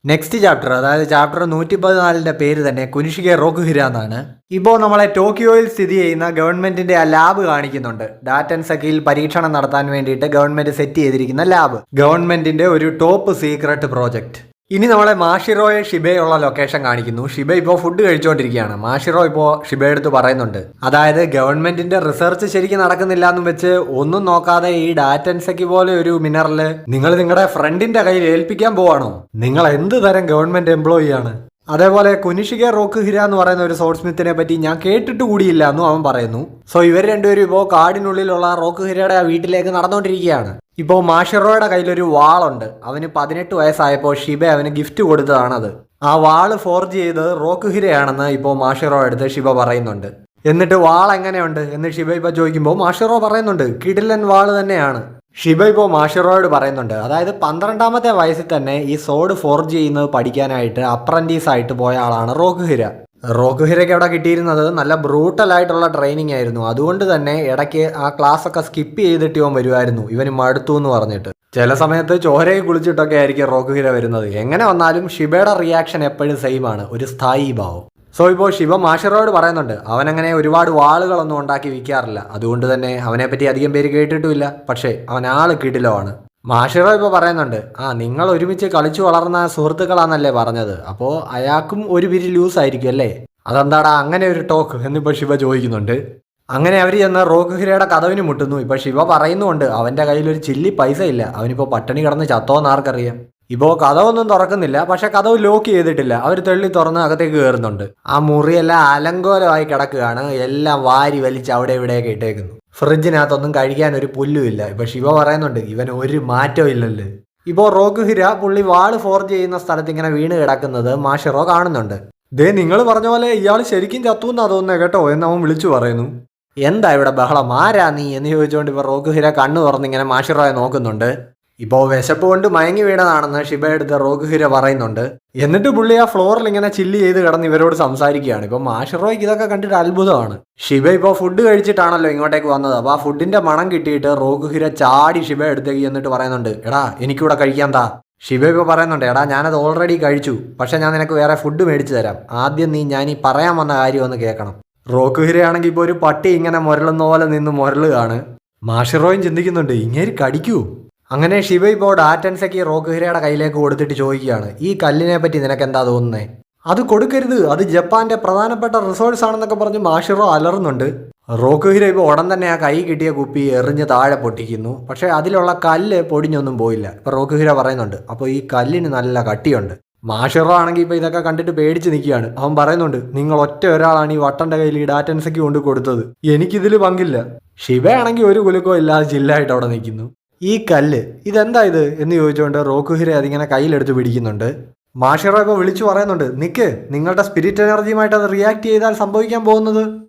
നെക്സ്റ്റ് ചാപ്റ്റർ, അതായത് ചാപ്റ്റർ 114ന്റെ പേര് തന്നെ കുനിഷികെ റോക്കുഹിര എന്നാണ്. ഇപ്പോൾ നമ്മളെ ടോക്കിയോയിൽ സ്ഥിതി ചെയ്യുന്ന ഗവൺമെന്റിന്റെ ആ ലാബ് കാണിക്കുന്നുണ്ട്. ഡാറ്റൻസക്കിയിൽ പരീക്ഷണം നടത്താൻ വേണ്ടിയിട്ട് ഗവൺമെന്റ് സെറ്റ് ചെയ്തിരിക്കുന്ന ലാബ്, ഗവൺമെന്റിന്റെ ഒരു ടോപ്പ് സീക്രട്ട് പ്രോജക്റ്റ്. ഇനി നമ്മളെ മാഷിറോയെ ഷിബയുള്ള ലൊക്കേഷൻ കാണിക്കുന്നു. ഷിബ ഇപ്പോൾ ഫുഡ് കഴിച്ചുകൊണ്ടിരിക്കുകയാണ്. മാഷിറോ ഇപ്പോൾ ഷിബയുടെ അടുത്ത് പറയുന്നുണ്ട്, അതായത് ഗവൺമെന്റിന്റെ റിസർച്ച് ശരിക്കും നടക്കുന്നില്ല എന്നും വെച്ച് ഒന്നും നോക്കാതെ ഈ ഡാറ്റൻസെക്ക് പോലെ ഒരു മിനറല് നിങ്ങൾ നിങ്ങളുടെ ഫ്രണ്ടിന്റെ കയ്യിൽ ഏൽപ്പിക്കാൻ പോവാണോ? നിങ്ങൾ എന്ത് തരം ഗവൺമെന്റ് എംപ്ലോയി ആണ്? അതേപോലെ കുനിഷിക റോക്കുഹിര എന്ന് പറയുന്ന ഒരു സോൾഡ് സ്മിത്തിനെ പറ്റി ഞാൻ കേട്ടിട്ട് കൂടിയില്ല എന്നും അവൻ പറയുന്നു. സോ ഇവർ രണ്ടുപേരും ഇപ്പോൾ കാടിനുള്ളിലുള്ള റോക്കുഹിരയുടെ വീട്ടിലേക്ക് നടന്നുകൊണ്ടിരിക്കുകയാണ്. ഇപ്പോൾ മാഷിറോയുടെ കയ്യിലൊരു വാളുണ്ട്. അവന് 18 വയസ്സായപ്പോൾ ഷിബ അവന് ഗിഫ്റ്റ് കൊടുത്തതാണത്. ആ വാള് ഫോർജ് ചെയ്ത് റോക്കുഹിരയാണെന്ന് ഇപ്പോൾ മാഷിറോ എടുത്ത് ഷിബ പറയുന്നുണ്ട്. എന്നിട്ട് വാൾ എങ്ങനെയുണ്ട് എന്ന് ഷിബ ഇപ്പോൾ ചോദിക്കുമ്പോൾ മാഷിറോ പറയുന്നുണ്ട്, കിടിലൻ വാള് തന്നെയാണ്. ഷിബ ഇപ്പോൾ മാഷിറോയോട് പറയുന്നുണ്ട്, അതായത് 12ാമത്തെ വയസ്സിൽ തന്നെ ഈ സോഡ് ഫോർജ് ചെയ്യുന്നത് പഠിക്കാനായിട്ട് അപ്രന്റീസ് ആയിട്ട് പോയ ആളാണ് റോക്കുഹിര. റോക്കുഹിരയ്ക്ക് അവിടെ കിട്ടിയിരുന്നത് നല്ല ബ്രൂട്ടൽ ആയിട്ടുള്ള ട്രെയിനിങ് ആയിരുന്നു. അതുകൊണ്ട് തന്നെ ഇടയ്ക്ക് ആ ക്ലാസ് ഒക്കെ സ്കിപ്പ് ചെയ്തിട്ട് ഇവൻ വരുമായിരുന്നു, ഇവന് മടുത്തു എന്ന് പറഞ്ഞിട്ട്. ചില സമയത്ത് ചോരയെ കുളിച്ചിട്ടൊക്കെ ആയിരിക്കും റോക്കുഹിര വരുന്നത്. എങ്ങനെ വന്നാലും ഷിബയുടെ റിയാക്ഷൻ എപ്പോഴും സെയിം ആണ്, ഒരു സ്ഥായി ഭാവം. സോ ഇപ്പോൾ ശിവ മാഷിറോയോട് പറയുന്നുണ്ട്, അവനങ്ങനെ ഒരുപാട് വാളുകളൊന്നും ഉണ്ടാക്കി വിൽക്കാറില്ല, അതുകൊണ്ട് തന്നെ അവനെപ്പറ്റി അധികം പേര് കേട്ടിട്ടുമില്ല. പക്ഷേ അവൻ ആള് കിടിലമാണ്. മാഷിറോ ഇപ്പോൾ പറയുന്നുണ്ട്, നിങ്ങൾ ഒരുമിച്ച് കളിച്ചു വളർന്ന സുഹൃത്തുക്കളാണെന്നല്ലേ പറഞ്ഞത്, അപ്പോൾ അയാൾക്കും ഒരു പിരി ലൂസ് ആയിരിക്കും അല്ലേ? അതെന്താടാ അങ്ങനെ ഒരു ടോക്ക് എന്നിപ്പോൾ ശിവ ചോദിക്കുന്നുണ്ട്. അങ്ങനെ അവർ ചെന്ന് റോക്കുഹിരയുടെ കഥവിന് മുട്ടുന്നു. ഇപ്പോൾ ശിവ പറയുന്നുണ്ട്, അവൻ്റെ കയ്യിലൊരു ചില്ലി പൈസ ഇല്ല, അവനിപ്പോൾ പട്ടിണി കിടന്ന് ചത്തോന്ന് ആർക്കറിയാം. ഇപ്പോൾ കഥവൊന്നും തുറക്കുന്നില്ല, പക്ഷെ കഥവ് ലോക്ക് ചെയ്തിട്ടില്ല. അവർ തെള്ളി തുറന്ന് അകത്തേക്ക് കയറുന്നുണ്ട്. ആ മുറിയെല്ലാം അലങ്കോലമായി കിടക്കുകയാണ്, എല്ലാം വാരി വലിച്ച് അവിടെ ഇവിടെയൊക്കെ ഇട്ടേക്കുന്നു. ഫ്രിഡ്ജിനകത്തൊന്നും കഴിക്കാൻ ഒരു പുല്ലുമില്ല. ഇപ്പോൾ ശിവ പറയുന്നുണ്ട്, ഇവൻ ഒരു മാറ്റവും ഇല്ലല്ലോ. ഇപ്പോൾ റോക്കുഹിര പുള്ളി വാള് ഫോർജ് ചെയ്യുന്ന സ്ഥലത്ത് ഇങ്ങനെ വീണ് കിടക്കുന്നത് മാഷിറോ കാണുന്നുണ്ട്. ദേ നിങ്ങൾ പറഞ്ഞ പോലെ ഇയാൾ ശരിക്കും ചത്തു എന്നാ തോന്നുന്നത് കേട്ടോ എന്ന് അവൻ വിളിച്ചു പറയുന്നു. എന്താ ഇവിടെ ബഹളം, ആരാ നീ എന്ന് ചോദിച്ചുകൊണ്ട് ഇപ്പോൾ റോക്കുഹിര കണ്ണു തുറന്ന് ഇങ്ങനെ മാഷിറോയെ നോക്കുന്നുണ്ട്. ഇപ്പോൾ വിശപ്പ് കൊണ്ട് മയങ്ങി വീണതാണെന്ന് ഷിബ എടുത്ത് റോക്കുഹിര പറയുന്നുണ്ട്. എന്നിട്ട് പുള്ളി ആ ഫ്ലോറിൽ ഇങ്ങനെ ചില്ല് ചെയ്ത് കിടന്ന് ഇവരോട് സംസാരിക്കുകയാണ്. ഇപ്പോൾ മാഷിറോയ്ക്ക് ഇതൊക്കെ കണ്ടിട്ട് അത്ഭുതമാണ്. ഷിബ ഇപ്പോൾ ഫുഡ് കഴിച്ചിട്ടാണല്ലോ ഇങ്ങോട്ടേക്ക് വന്നത്. അപ്പോൾ ആ ഫുഡിന്റെ മണം കിട്ടിയിട്ട് റോക്കുഹിര ചാടി ഷിബ എടുത്തേക്ക് എന്നിട്ട് പറയുന്നുണ്ട്, എടാ എനിക്കിവിടെ കഴിക്കാൻ താ. ഷിബ ഇപ്പോൾ പറയുന്നുണ്ട്, എടാ ഞാനത് ഓൾറെഡി കഴിച്ചു, പക്ഷെ ഞാൻ നിനക്ക് വേറെ ഫുഡ് മേടിച്ചു തരാം. ആദ്യം നീ ഞാൻ ഈ പറയാൻ വന്ന കാര്യം ഒന്ന് കേൾക്കണം. റോക്കുഹിരയാണെങ്കിൽ ഇപ്പോൾ ഒരു പട്ടി ഇങ്ങനെ മുരളുന്ന പോലെ നിന്ന് മുരളുകയാണ്. മാഷിറോയും ചിന്തിക്കുന്നുണ്ട്, ഇങ്ങനെ കടിക്കൂ. അങ്ങനെ ഷിബ ഇപ്പോൾ ഡാറ്റൻസെക്ക് റോക്കുഹിരയുടെ കയ്യിലേക്ക് കൊടുത്തിട്ട് ചോദിക്കുകയാണ്, ഈ കല്ലിനെ പറ്റി നിനക്ക് എന്താ തോന്നുന്നേ? അത് കൊടുക്കരുത്, അത് ജപ്പാന്റെ പ്രധാനപ്പെട്ട റിസോഴ്സ് ആണെന്നൊക്കെ പറഞ്ഞ് മാഷിറോ അലറുന്നുണ്ട്. റോക്കുഹിര ഇപ്പോൾ ഉടൻ തന്നെ ആ കൈ കിട്ടിയ കുപ്പി എറിഞ്ഞ് താഴെ പൊട്ടിക്കുന്നു. പക്ഷേ അതിലുള്ള കല്ല് പൊടിഞ്ഞൊന്നും പോയില്ല. ഇപ്പോൾ റോക്കുഹിര പറയുന്നുണ്ട്, അപ്പോൾ ഈ കല്ലിന് നല്ല കട്ടിയുണ്ട്. മാഷിറോ ആണെങ്കിൽ ഇപ്പോൾ ഇതൊക്കെ കണ്ടിട്ട് പേടിച്ച് നിൽക്കുകയാണ്. അവൻ പറയുന്നുണ്ട്, നിങ്ങൾ ഒറ്റ ഒരാളാണ് ഈ വട്ടന്റെ കയ്യിൽ ഈ ഡാറ്റൻസെക്ക് കൊണ്ട് കൊടുത്തത്, എനിക്കിതിൽ പങ്കില്ല. ഷിബയാണെങ്കിൽ ഒരു കുലുക്കോ ഇല്ലാതെ ചില്ലായിട്ട് അവിടെ നിൽക്കുന്നു. ഈ കല്ല് ഇതെന്താ ഇത് എന്ന് ചോദിച്ചുകൊണ്ട് റോക്കുഹിര അതിങ്ങനെ കയ്യിലെടുത്ത് പിടിക്കുന്നുണ്ട്. മാഷിറോ ഇപ്പോൾ വിളിച്ചു പറയുന്നുണ്ട്, നിക്ക്, നിങ്ങളുടെ സ്പിരിറ്റ് എനർജിയുമായിട്ട് അത് റിയാക്ട് ചെയ്താൽ സംഭവിക്കാൻ പോകുന്നത്.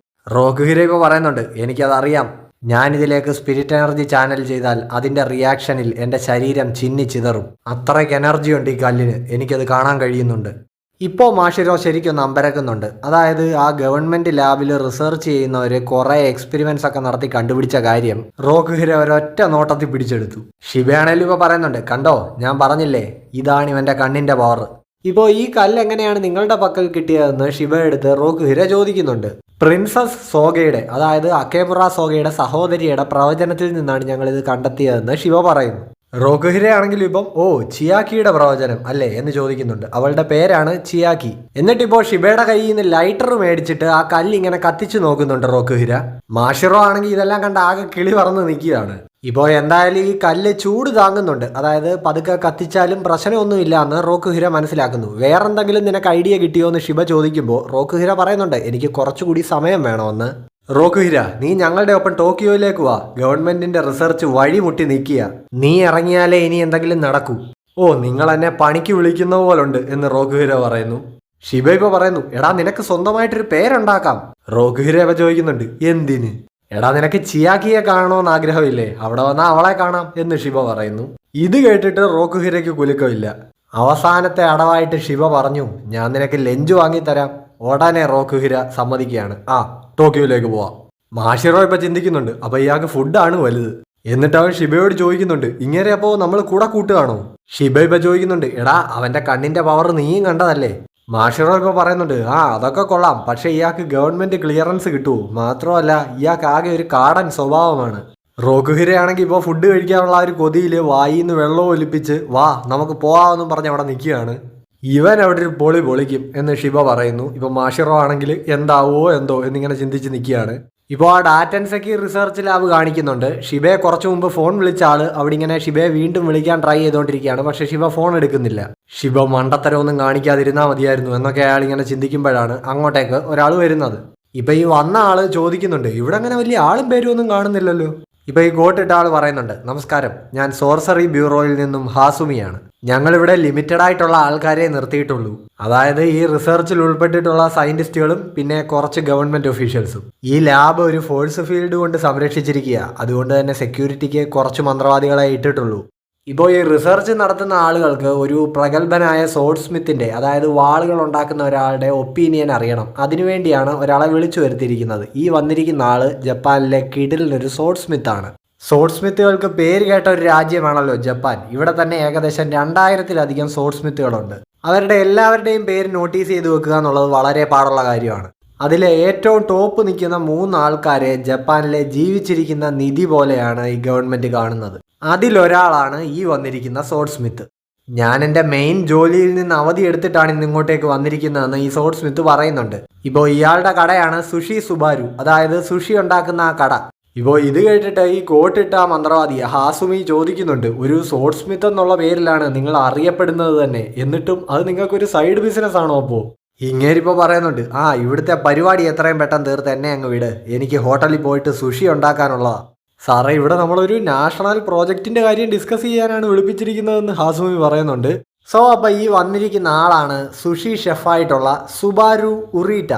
റോക്കുഹിര ഇപ്പോൾ പറയുന്നുണ്ട്, എനിക്കതറിയാം, ഞാനിതിലേക്ക് സ്പിരിറ്റ് എനർജി ചാനൽ ചെയ്താൽ അതിൻ്റെ റിയാക്ഷനിൽ എൻ്റെ ശരീരം ചിന്നിച്ചിതറും. അത്രയ്ക്ക് എനർജി ഉണ്ട് ഈ കല്ലിന്, എനിക്കത് കാണാൻ കഴിയുന്നുണ്ട്. ഇപ്പോൾ മാഷിറോ ശരിക്കൊന്ന് അമ്പരക്കുന്നുണ്ട്. അതായത് ആ ഗവൺമെൻറ് ലാബിൽ റിസർച്ച് ചെയ്യുന്നവർ കുറേ എക്സ്പെരിമെൻറ്റ്സ് ഒക്കെ നടത്തി കണ്ടുപിടിച്ച കാര്യം റോക്കുഹിര ഒരൊറ്റ നോട്ടത്തിൽ പിടിച്ചെടുത്തു. ഷിബയാണേലും ഇപ്പോൾ പറയുന്നുണ്ട്, കണ്ടോ ഞാൻ പറഞ്ഞില്ലേ, ഇതാണ് ഇവൻ്റെ കണ്ണിൻ്റെ പവർ. ഇപ്പോൾ ഈ കല്ല് എങ്ങനെയാണ് നിങ്ങളുടെ പക്കൽ കിട്ടിയതെന്ന് ഷിബ എടുത്ത് റോക്കുഹിര ചോദിക്കുന്നുണ്ട്. പ്രിൻസസ് സോഗയുടെ, അതായത് അക്കേബുറ സോഗയുടെ സഹോദരിയുടെ പ്രവചനത്തിൽ നിന്നാണ് ഞങ്ങളിത് കണ്ടെത്തിയതെന്ന് ഷിബ പറയുന്നു. റോക്കുഹിരയാണെങ്കിലും ഇപ്പം ചിയാക്കിയുടെ പ്രവചനം അല്ലേ എന്ന് ചോദിക്കുന്നുണ്ട്. അവളുടെ പേരാണ് ചിയാക്കി. എന്നിട്ടിപ്പോൾ ഷിബയുടെ കയ്യിൽ നിന്ന് ലൈറ്റർ മേടിച്ചിട്ട് ആ കല്ലിങ്ങനെ കത്തിച്ചു നോക്കുന്നുണ്ട് റോക്കുഹിര. മാഷിറോ ആണെങ്കിൽ ഇതെല്ലാം കണ്ട് ആകെ കിളി പറന്ന് നിൽക്കുകയാണ്. ഇപ്പോൾ എന്തായാലും ഈ കല്ല് ചൂട് താങ്ങുന്നുണ്ട്, അതായത് പതുക്കെ കത്തിച്ചാലും പ്രശ്നമൊന്നുമില്ല എന്ന് റോക്കുഹിര മനസ്സിലാക്കുന്നു. വേറെന്തെങ്കിലും നിനക്ക് ഐഡിയ കിട്ടിയോ എന്ന് ഷിബ ചോദിക്കുമ്പോൾ റോക്കുഹിര പറയുന്നുണ്ട്, എനിക്ക് കുറച്ചുകൂടി സമയം വേണമെന്ന്. റോക്കുഹിര, നീ ഞങ്ങളുടെ ഒപ്പം ടോക്കിയോയിലേക്ക് വാ, ഗവൺമെന്റിന്റെ റിസർച്ച് വഴിമുട്ടി നിൽക്കുക, നീ ഇറങ്ങിയാലേ ഇനി എന്തെങ്കിലും നടക്കൂ. നിങ്ങൾ എന്നെ പണിക്ക് വിളിക്കുന്ന പോലുണ്ട് എന്ന് റോക്കുഹിര പറയുന്നു. ഷിബ ഇപ്പോൾ പറയുന്നു, എടാ നിനക്ക് സ്വന്തമായിട്ടൊരു പേരുണ്ടാക്കാം. റോക്കുഹിര ഇവ ചോദിക്കുന്നുണ്ട്, എന്തിന്? എടാ നിനക്ക് ചിയാക്കിയെ കാണണമെന്ന് ആഗ്രഹമില്ലേ, അവിടെ വന്നാൽ അവളെ കാണാം എന്ന് ഷിബ പറയുന്നു. ഇത് കേട്ടിട്ട് റോക്കുഹിരയ്ക്ക് കുലുക്കമില്ല. അവസാനത്തെ അടവായിട്ട് ഷിബ പറഞ്ഞു, ഞാൻ നിനക്ക് ലഞ്ച് വാങ്ങിത്തരാം. ഉടനെ റോക്കുഹിര സമ്മതിക്കുകയാണ്. ടോക്കിയോയിലേക്ക് പോവാം. മാഷിറോ ഇപ്പൊ ചിന്തിക്കുന്നുണ്ട്, അപ്പൊ ഇയാൾക്ക് ഫുഡാണ് വലുത്. എന്നിട്ട് അവൻ ഷിബയോട് ചോദിക്കുന്നുണ്ട്, ഇങ്ങനെ അപ്പോ നമ്മൾ കൂടെ കൂട്ടുകയാണോ? ഷിബ ഇപ്പൊ ചോദിക്കുന്നുണ്ട്, എടാ അവന്റെ കണ്ണിന്റെ പവർ നീയും കണ്ടതല്ലേ? മാഷിറോ ഇപ്പൊ പറയുന്നുണ്ട്, അതൊക്കെ കൊള്ളാം, പക്ഷെ ഇയാൾക്ക് ഗവൺമെന്റ് ക്ലിയറൻസ് കിട്ടുമോ? മാത്രമല്ല ഇയാൾക്ക് ആകെ ഒരു കാടൻ സ്വഭാവമാണ്. റോക്കുഹിരയാണെങ്കിൽ ഇപ്പോൾ ഫുഡ് കഴിക്കാനുള്ള ആ ഒരു കൊതിയിൽ വായിന്ന് വെള്ളം ഒലിപ്പിച്ച് വാ നമുക്ക് പോവാമെന്നും പറഞ്ഞ് അവിടെ നിൽക്കുകയാണ്. ഇവൻ അവിടെ ഒരു പൊളി പൊളിക്കും എന്ന് ഷിബ പറയുന്നു. ഇപ്പോൾ മാഷിറോ ആണെങ്കിൽ എന്താവോ എന്തോ എന്നിങ്ങനെ ചിന്തിച്ച് നിൽക്കുകയാണ്. ഇപ്പോൾ ആ ഡാറ്റൻസെക്കി റിസർച്ച് ലാബ് കാണിക്കുന്നുണ്ട്. ഷിബയെ കുറച്ച് മുമ്പ് ഫോൺ വിളിച്ച ആള് അവിടെ ഇങ്ങനെ ഷിബയെ വീണ്ടും വിളിക്കാൻ ട്രൈ ചെയ്തുകൊണ്ടിരിക്കുകയാണ്. പക്ഷെ ഷിബ ഫോൺ എടുക്കുന്നില്ല. ഷിബ മണ്ടത്തരമൊന്നും കാണിക്കാതിരുന്നാൽ മതിയായിരുന്നു എന്നൊക്കെ അയാൾ ഇങ്ങനെ ചിന്തിക്കുമ്പോഴാണ് അങ്ങോട്ടേക്ക് ഒരാൾ വരുന്നത്. ഇപ്പം ഈ വന്ന ആള് ചോദിക്കുന്നുണ്ട്, ഇവിടെ അങ്ങനെ വലിയ ആളും പേരും ഒന്നും കാണുന്നില്ലല്ലോ. ഇപ്പം ഈ കോട്ടിട്ട ആൾ പറയുന്നുണ്ട്, നമസ്കാരം, ഞാൻ സോർസറി ബ്യൂറോയിൽ നിന്നും ഹാസുമിയാണ്. ഞങ്ങളിവിടെ ലിമിറ്റഡ് ആയിട്ടുള്ള ആൾക്കാരെ നിർത്തിയിട്ടുള്ളൂ. അതായത് ഈ റിസർച്ചിൽ ഉൾപ്പെട്ടിട്ടുള്ള സയന്റിസ്റ്റുകളും പിന്നെ കുറച്ച് ഗവൺമെന്റ് ഒഫീഷ്യൽസും. ഈ ലാബ് ഒരു ഫോഴ്സ് ഫീൽഡ് കൊണ്ട് സംരക്ഷിച്ചിരിക്കുക. അതുകൊണ്ട് തന്നെ സെക്യൂരിറ്റിക്ക് കുറച്ച് മന്ത്രവാദികളെ ഇട്ടിട്ടുള്ളൂ. ഇപ്പോൾ ഈ റിസർച്ച് നടത്തുന്ന ആളുകൾക്ക് ഒരു പ്രഗത്ഭനായ സോഡ് സ്മിത്തിന്റെ, അതായത് വാളുകൾ ഉണ്ടാക്കുന്ന ഒരാളുടെ ഒപ്പീനിയൻ അറിയണം. അതിനുവേണ്ടിയാണ് ഒരാളെ വിളിച്ചു വരുത്തിയിരിക്കുന്നത്. ഈ വന്നിരിക്കുന്ന ആള് ജപ്പാനിലെ കിഡിലിനൊരു സോഡ് സ്മിത്ത് ആണ്. സോഡ് സ്മിത്തുകൾക്ക് പേര് കേട്ട ഒരു രാജ്യമാണല്ലോ ജപ്പാൻ. ഇവിടെ തന്നെ ഏകദേശം 2000-ലധികം സോഡ് സ്മിത്തുകളുണ്ട്. അവരുടെ എല്ലാവരുടെയും പേര് നോട്ടീസ് ചെയ്ത് വെക്കുക എന്നുള്ളത് വളരെ പാടുള്ള കാര്യമാണ്. അതിലെ ഏറ്റവും ടോപ്പ് നിൽക്കുന്ന 3 ആൾക്കാരെ ജപ്പാനിലെ ജീവിച്ചിരിക്കുന്ന നിധി പോലെയാണ് ഈ ഗവൺമെന്റ് കാണുന്നത്. അതിലൊരാളാണ് ഈ വന്നിരിക്കുന്ന സോഡ് സ്മിത്ത്. ഞാൻ എൻ്റെ മെയിൻ ജോലിയിൽ നിന്ന് അവധി എടുത്തിട്ടാണ് ഇന്ന് ഇങ്ങോട്ടേക്ക് വന്നിരിക്കുന്നതെന്ന് ഈ സോഡ് സ്മിത്ത് പറയുന്നുണ്ട്. ഇപ്പോൾ ഇയാളുടെ കടയാണ് സുഷി സുബാരു, അതായത് സുഷി ഉണ്ടാക്കുന്ന ആ കട. ഇപ്പോൾ ഇത് കേട്ടിട്ട് ഈ കോട്ടിട്ട മന്ത്രവാദി ഹാസുമി ചോദിക്കുന്നുണ്ട്, ഒരു സോഡ് സ്മിത്ത് എന്നുള്ള പേരിലാണ് നിങ്ങൾ അറിയപ്പെടുന്നത് തന്നെ, എന്നിട്ടും അത് നിങ്ങൾക്കൊരു സൈഡ് ബിസിനസ് ആണോ? അപ്പോൾ ഇങ്ങേരിപ്പോൾ പറയുന്നുണ്ട്, ഇവിടുത്തെ പരിപാടി എത്രയും പെട്ടെന്ന് തീർത്ത് എന്നെ അങ്ങ് വിട്, എനിക്ക് ഹോട്ടലിൽ പോയിട്ട് സുഷി ഉണ്ടാക്കാനുള്ളതാ. സാറേ, ഇവിടെ നമ്മളൊരു നാഷണൽ പ്രോജക്റ്റിന്റെ കാര്യം ഡിസ്കസ് ചെയ്യാനാണ് വിളിപ്പിച്ചിരിക്കുന്നതെന്ന് ഹാസുമി പറയുന്നുണ്ട്. സോ അപ്പം ഈ വന്നിരിക്കുന്ന ആളാണ് സുഷി ഷെഫായിട്ടുള്ള സുബാരു ഉറീറ്റ.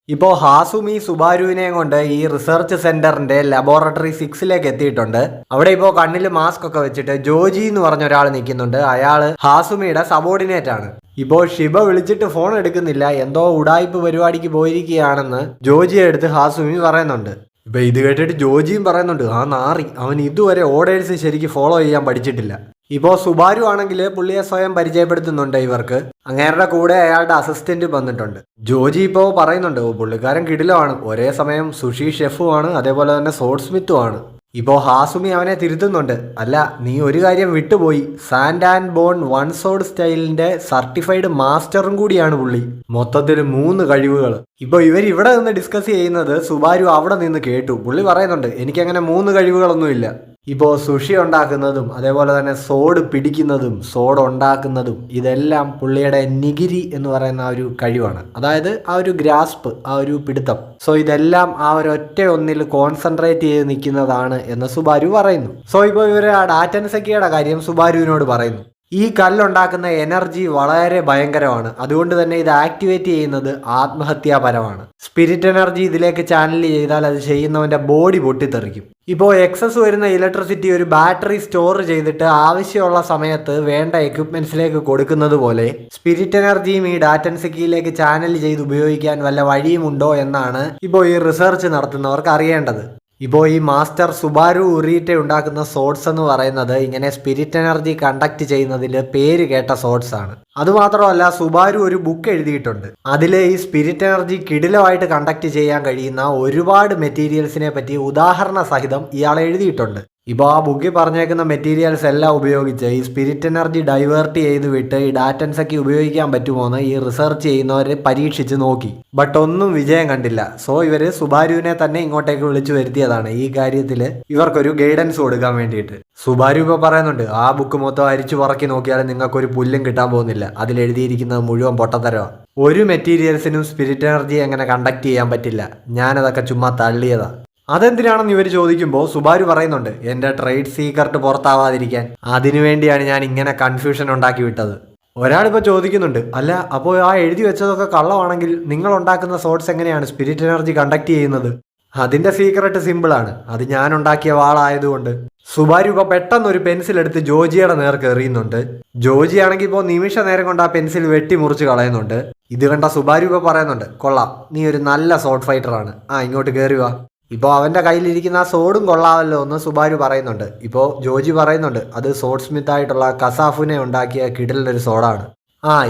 ഇപ്പോൾ ഹാസുമി സുബാരുവിനെ കൊണ്ട് ഈ റിസർച്ച് സെന്ററിന്റെ ലബോറട്ടറി 6-ലേക്ക് എത്തിയിട്ടുണ്ട്. അവിടെ ഇപ്പോൾ കണ്ണിൽ മാസ്ക് ഒക്കെ വെച്ചിട്ട് ജോജി എന്ന് പറഞ്ഞ ഒരാൾ നിൽക്കുന്നുണ്ട്. അയാൾ ഹാസുമിയുടെ സബോർഡിനേറ്റ് ആണ്. ഇപ്പോൾ ഷിബ വിളിച്ചിട്ട് ഫോൺ എടുക്കുന്നില്ല, എന്തോ ഉടായ്പ് പരിപാടിക്ക് പോയിരിക്കുകയാണെന്ന് ജോജിയെ എടുത്ത് ഹാസുമി പറയുന്നുണ്ട്. ഇപ്പം ഇത് കേട്ടിട്ട് ജോജിയും പറയുന്നുണ്ട്, നാറി, അവൻ ഇതുവരെ ഓർഡേഴ്സ് ശരിക്കും ഫോളോ ചെയ്യാൻ പഠിച്ചിട്ടില്ല. ഇപ്പോൾ സുബാരു ആണെങ്കിൽ പുള്ളിയെ സ്വയം പരിചയപ്പെടുത്തുന്നുണ്ട് ഇവർക്ക്. അങ്ങേരുടെ കൂടെ അയാളുടെ അസിസ്റ്റന്റ് വന്നിട്ടുണ്ട്. ജോജി ഇപ്പോൾ പറയുന്നുണ്ട്, പുള്ളിക്കാരൻ കിടിലമാണ്, ഒരേ സമയം സുഷി ഷെഫുമാണ്, അതേപോലെ തന്നെ സോഡ് സ്മിത്തും ആണ്. ഇപ്പോൾ ഹാസുമി അവനെ തിരുത്തുന്നുണ്ട്, അല്ല നീ ഒരു കാര്യം വിട്ടുപോയി, sand and bone one sword സ്റ്റൈലിന്റെ സർട്ടിഫൈഡ് മാസ്റ്ററും കൂടിയാണ് പുള്ളി. മൊത്തത്തിൽ 3 കഴിവുകൾ. ഇപ്പോൾ ഇവർ ഇവിടെ നിന്ന് ഡിസ്കസ് ചെയ്യുന്നത് സുബാരു അവിടെ നിന്ന് കേട്ടു. പുള്ളി പറയുന്നുണ്ട്, എനിക്കങ്ങനെ 3 കഴിവുകളൊന്നുമില്ല. ഇപ്പോൾ സുഷി ഉണ്ടാക്കുന്നതും അതേപോലെ തന്നെ സോഡ് പിടിക്കുന്നതും സോഡ് ഉണ്ടാക്കുന്നതും ഇതെല്ലാം പുള്ളിയുടെ നിഗിരി എന്ന് പറയുന്ന ആ ഒരു കഴിവാണ്. അതായത് ആ ഒരു ഗ്രാസ്പ്, ആ ഒരു പിടുത്തം. സോ ഇതെല്ലാം ആ ഒരൊറ്റ ഒന്നിൽ കോൺസെൻട്രേറ്റ് ചെയ്ത് നിൽക്കുന്നതാണ് എന്ന് സുബാരു പറയുന്നു. സോ ഇപ്പോൾ ഇവർ ആ ഡാറ്റൻസെക്കിയുടെ കാര്യം സുബാരുവിനോട് പറയുന്നു. ഈ കല്ലുണ്ടാക്കുന്ന എനർജി വളരെ ഭയങ്കരമാണ്. അതുകൊണ്ട് തന്നെ ഇത് ആക്ടിവേറ്റ് ചെയ്യുന്നത് ആത്മഹത്യാപരമാണ്. സ്പിരിറ്റ് എനർജി ഇതിലേക്ക് ചാനൽ ചെയ്താൽ അത് ചെയ്യുന്നവന്റെ ബോഡി പൊട്ടിത്തെറിക്കും. ഇപ്പോൾ എക്സസ് വരുന്ന ഇലക്ട്രിസിറ്റി ഒരു ബാറ്ററി സ്റ്റോർ ചെയ്തിട്ട് ആവശ്യമുള്ള സമയത്ത് വേണ്ട എക്യുപ്മെന്റ്സിലേക്ക് കൊടുക്കുന്നത് പോലെ സ്പിരിറ്റ് എനർജിയും ഈ ഡാറ്റൻസെക്കിയിലേക്ക് ചാനൽ ചെയ്ത് ഉപയോഗിക്കാൻ വല്ല വഴിയുമുണ്ടോ എന്നാണ് ഇപ്പോൾ ഈ റിസർച്ച് നടത്തുന്നവർക്ക് അറിയേണ്ടത്. ഇപ്പോൾ ഈ മാസ്റ്റർ സുബാരു ഉറീറ്റ ഉണ്ടാക്കുന്ന സോഡ്സ് എന്ന് പറയുന്നത് ഇങ്ങനെ സ്പിരിറ്റ് എനർജി കണ്ടക്ട് ചെയ്യുന്നതിൽ പേര് കേട്ട സോഡ്സ് ആണ്. അതുമാത്രമല്ല സുബാരു ഒരു ബുക്ക് എഴുതിയിട്ടുണ്ട്. അതിൽ ഈ സ്പിരിറ്റ് എനർജി കിടിലമായിട്ട് കണ്ടക്ട് ചെയ്യാൻ കഴിയുന്ന ഒരുപാട് മെറ്റീരിയൽസിനെ പറ്റി ഉദാഹരണ സഹിതം ഇയാൾ എഴുതിയിട്ടുണ്ട്. ഇപ്പോൾ ആ ബുക്കിൽ പറഞ്ഞേക്കുന്ന മെറ്റീരിയൽസ് എല്ലാം ഉപയോഗിച്ച് ഈ സ്പിരിറ്റ് എനർജി ഡൈവേർട്ട് ചെയ്ത് വിട്ട് ഈ ഡാറ്റൻസൊക്കെ ഉപയോഗിക്കാൻ പറ്റുമോ എന്ന് ഈ റിസർച്ച് ചെയ്യുന്നവർ പരീക്ഷിച്ച് നോക്കി. ബട്ട് ഒന്നും വിജയം കണ്ടില്ല. സോ ഇവർ സുബാരുവിനെ തന്നെ ഇങ്ങോട്ടേക്ക് വിളിച്ചു വരുത്തിയതാണ് ഈ കാര്യത്തിൽ ഇവർക്കൊരു ഗൈഡൻസ് കൊടുക്കാൻ വേണ്ടിയിട്ട്. സുബാരു ഇപ്പോൾ പറയുന്നുണ്ട്, ആ ബുക്ക് മൊത്തം അരിച്ചു പറക്കി നോക്കിയാൽ നിങ്ങൾക്കൊരു പുല്ലും കിട്ടാൻ പോകുന്നില്ല, അതിലെഴുതിയിരിക്കുന്നത് മുഴുവൻ പൊട്ടത്തരമാണ്. ഒരു മെറ്റീരിയൽസിനും സ്പിരിറ്റ് എനർജി അങ്ങനെ കണ്ടക്ട് ചെയ്യാൻ പറ്റില്ല, ഞാനതൊക്കെ ചുമ്മാ തള്ളിയതാ. അതെന്തിനാണെന്ന് ഇവർ ചോദിക്കുമ്പോൾ സുബാരു പറയുന്നുണ്ട്, എൻ്റെ ട്രേഡ് സീക്രട്ട് പുറത്താവാതിരിക്കാൻ. അതിനുവേണ്ടിയാണ് ഞാൻ ഇങ്ങനെ കൺഫ്യൂഷൻ ഉണ്ടാക്കി വിട്ടത്. ഒരാളിപ്പോൾ ചോദിക്കുന്നുണ്ട്, അല്ല അപ്പോൾ ആ എഴുതി വെച്ചതൊക്കെ കള്ളമാണെങ്കിൽ നിങ്ങൾ ഉണ്ടാക്കുന്ന സോഡ്സ് എങ്ങനെയാണ് സ്പിരിറ്റ് എനർജി കണ്ടക്ട് ചെയ്യുന്നത്? അതിൻ്റെ സീക്രട്ട് സിമ്പിളാണ്, അത് ഞാൻ ഉണ്ടാക്കിയ വാളായതുകൊണ്ട്. സുബാരു ഇപ്പോൾ പെട്ടെന്ന് ഒരു പെൻസിൽ എടുത്ത് ജോജിയുടെ നേർക്ക് എറിയുന്നുണ്ട്. ജോജി ആണെങ്കിൽ ഇപ്പോൾ നിമിഷ നേരം കൊണ്ട് ആ പെൻസിൽ വെട്ടി മുറിച്ച് കളയുന്നുണ്ട്. ഇത് കണ്ട സുബാരു ഇപ്പോൾ പറയുന്നുണ്ട്, കൊള്ളാം, നീ ഒരു നല്ല സോഡ് ഫൈറ്ററാണ്, ഇങ്ങോട്ട് കയറി വാ. ഇപ്പോൾ അവൻ്റെ കയ്യിലിരിക്കുന്ന ആ സോഡും കൊള്ളാമല്ലോ എന്ന് സുബാരു പറയുന്നുണ്ട്. ഇപ്പോൾ ജോജി പറയുന്നുണ്ട്, അത് സോഡ് സ്മിത്ത് ആയിട്ടുള്ള കസാഫുനെ ഉണ്ടാക്കിയ കിടലിനൊരു സോഡാണ്.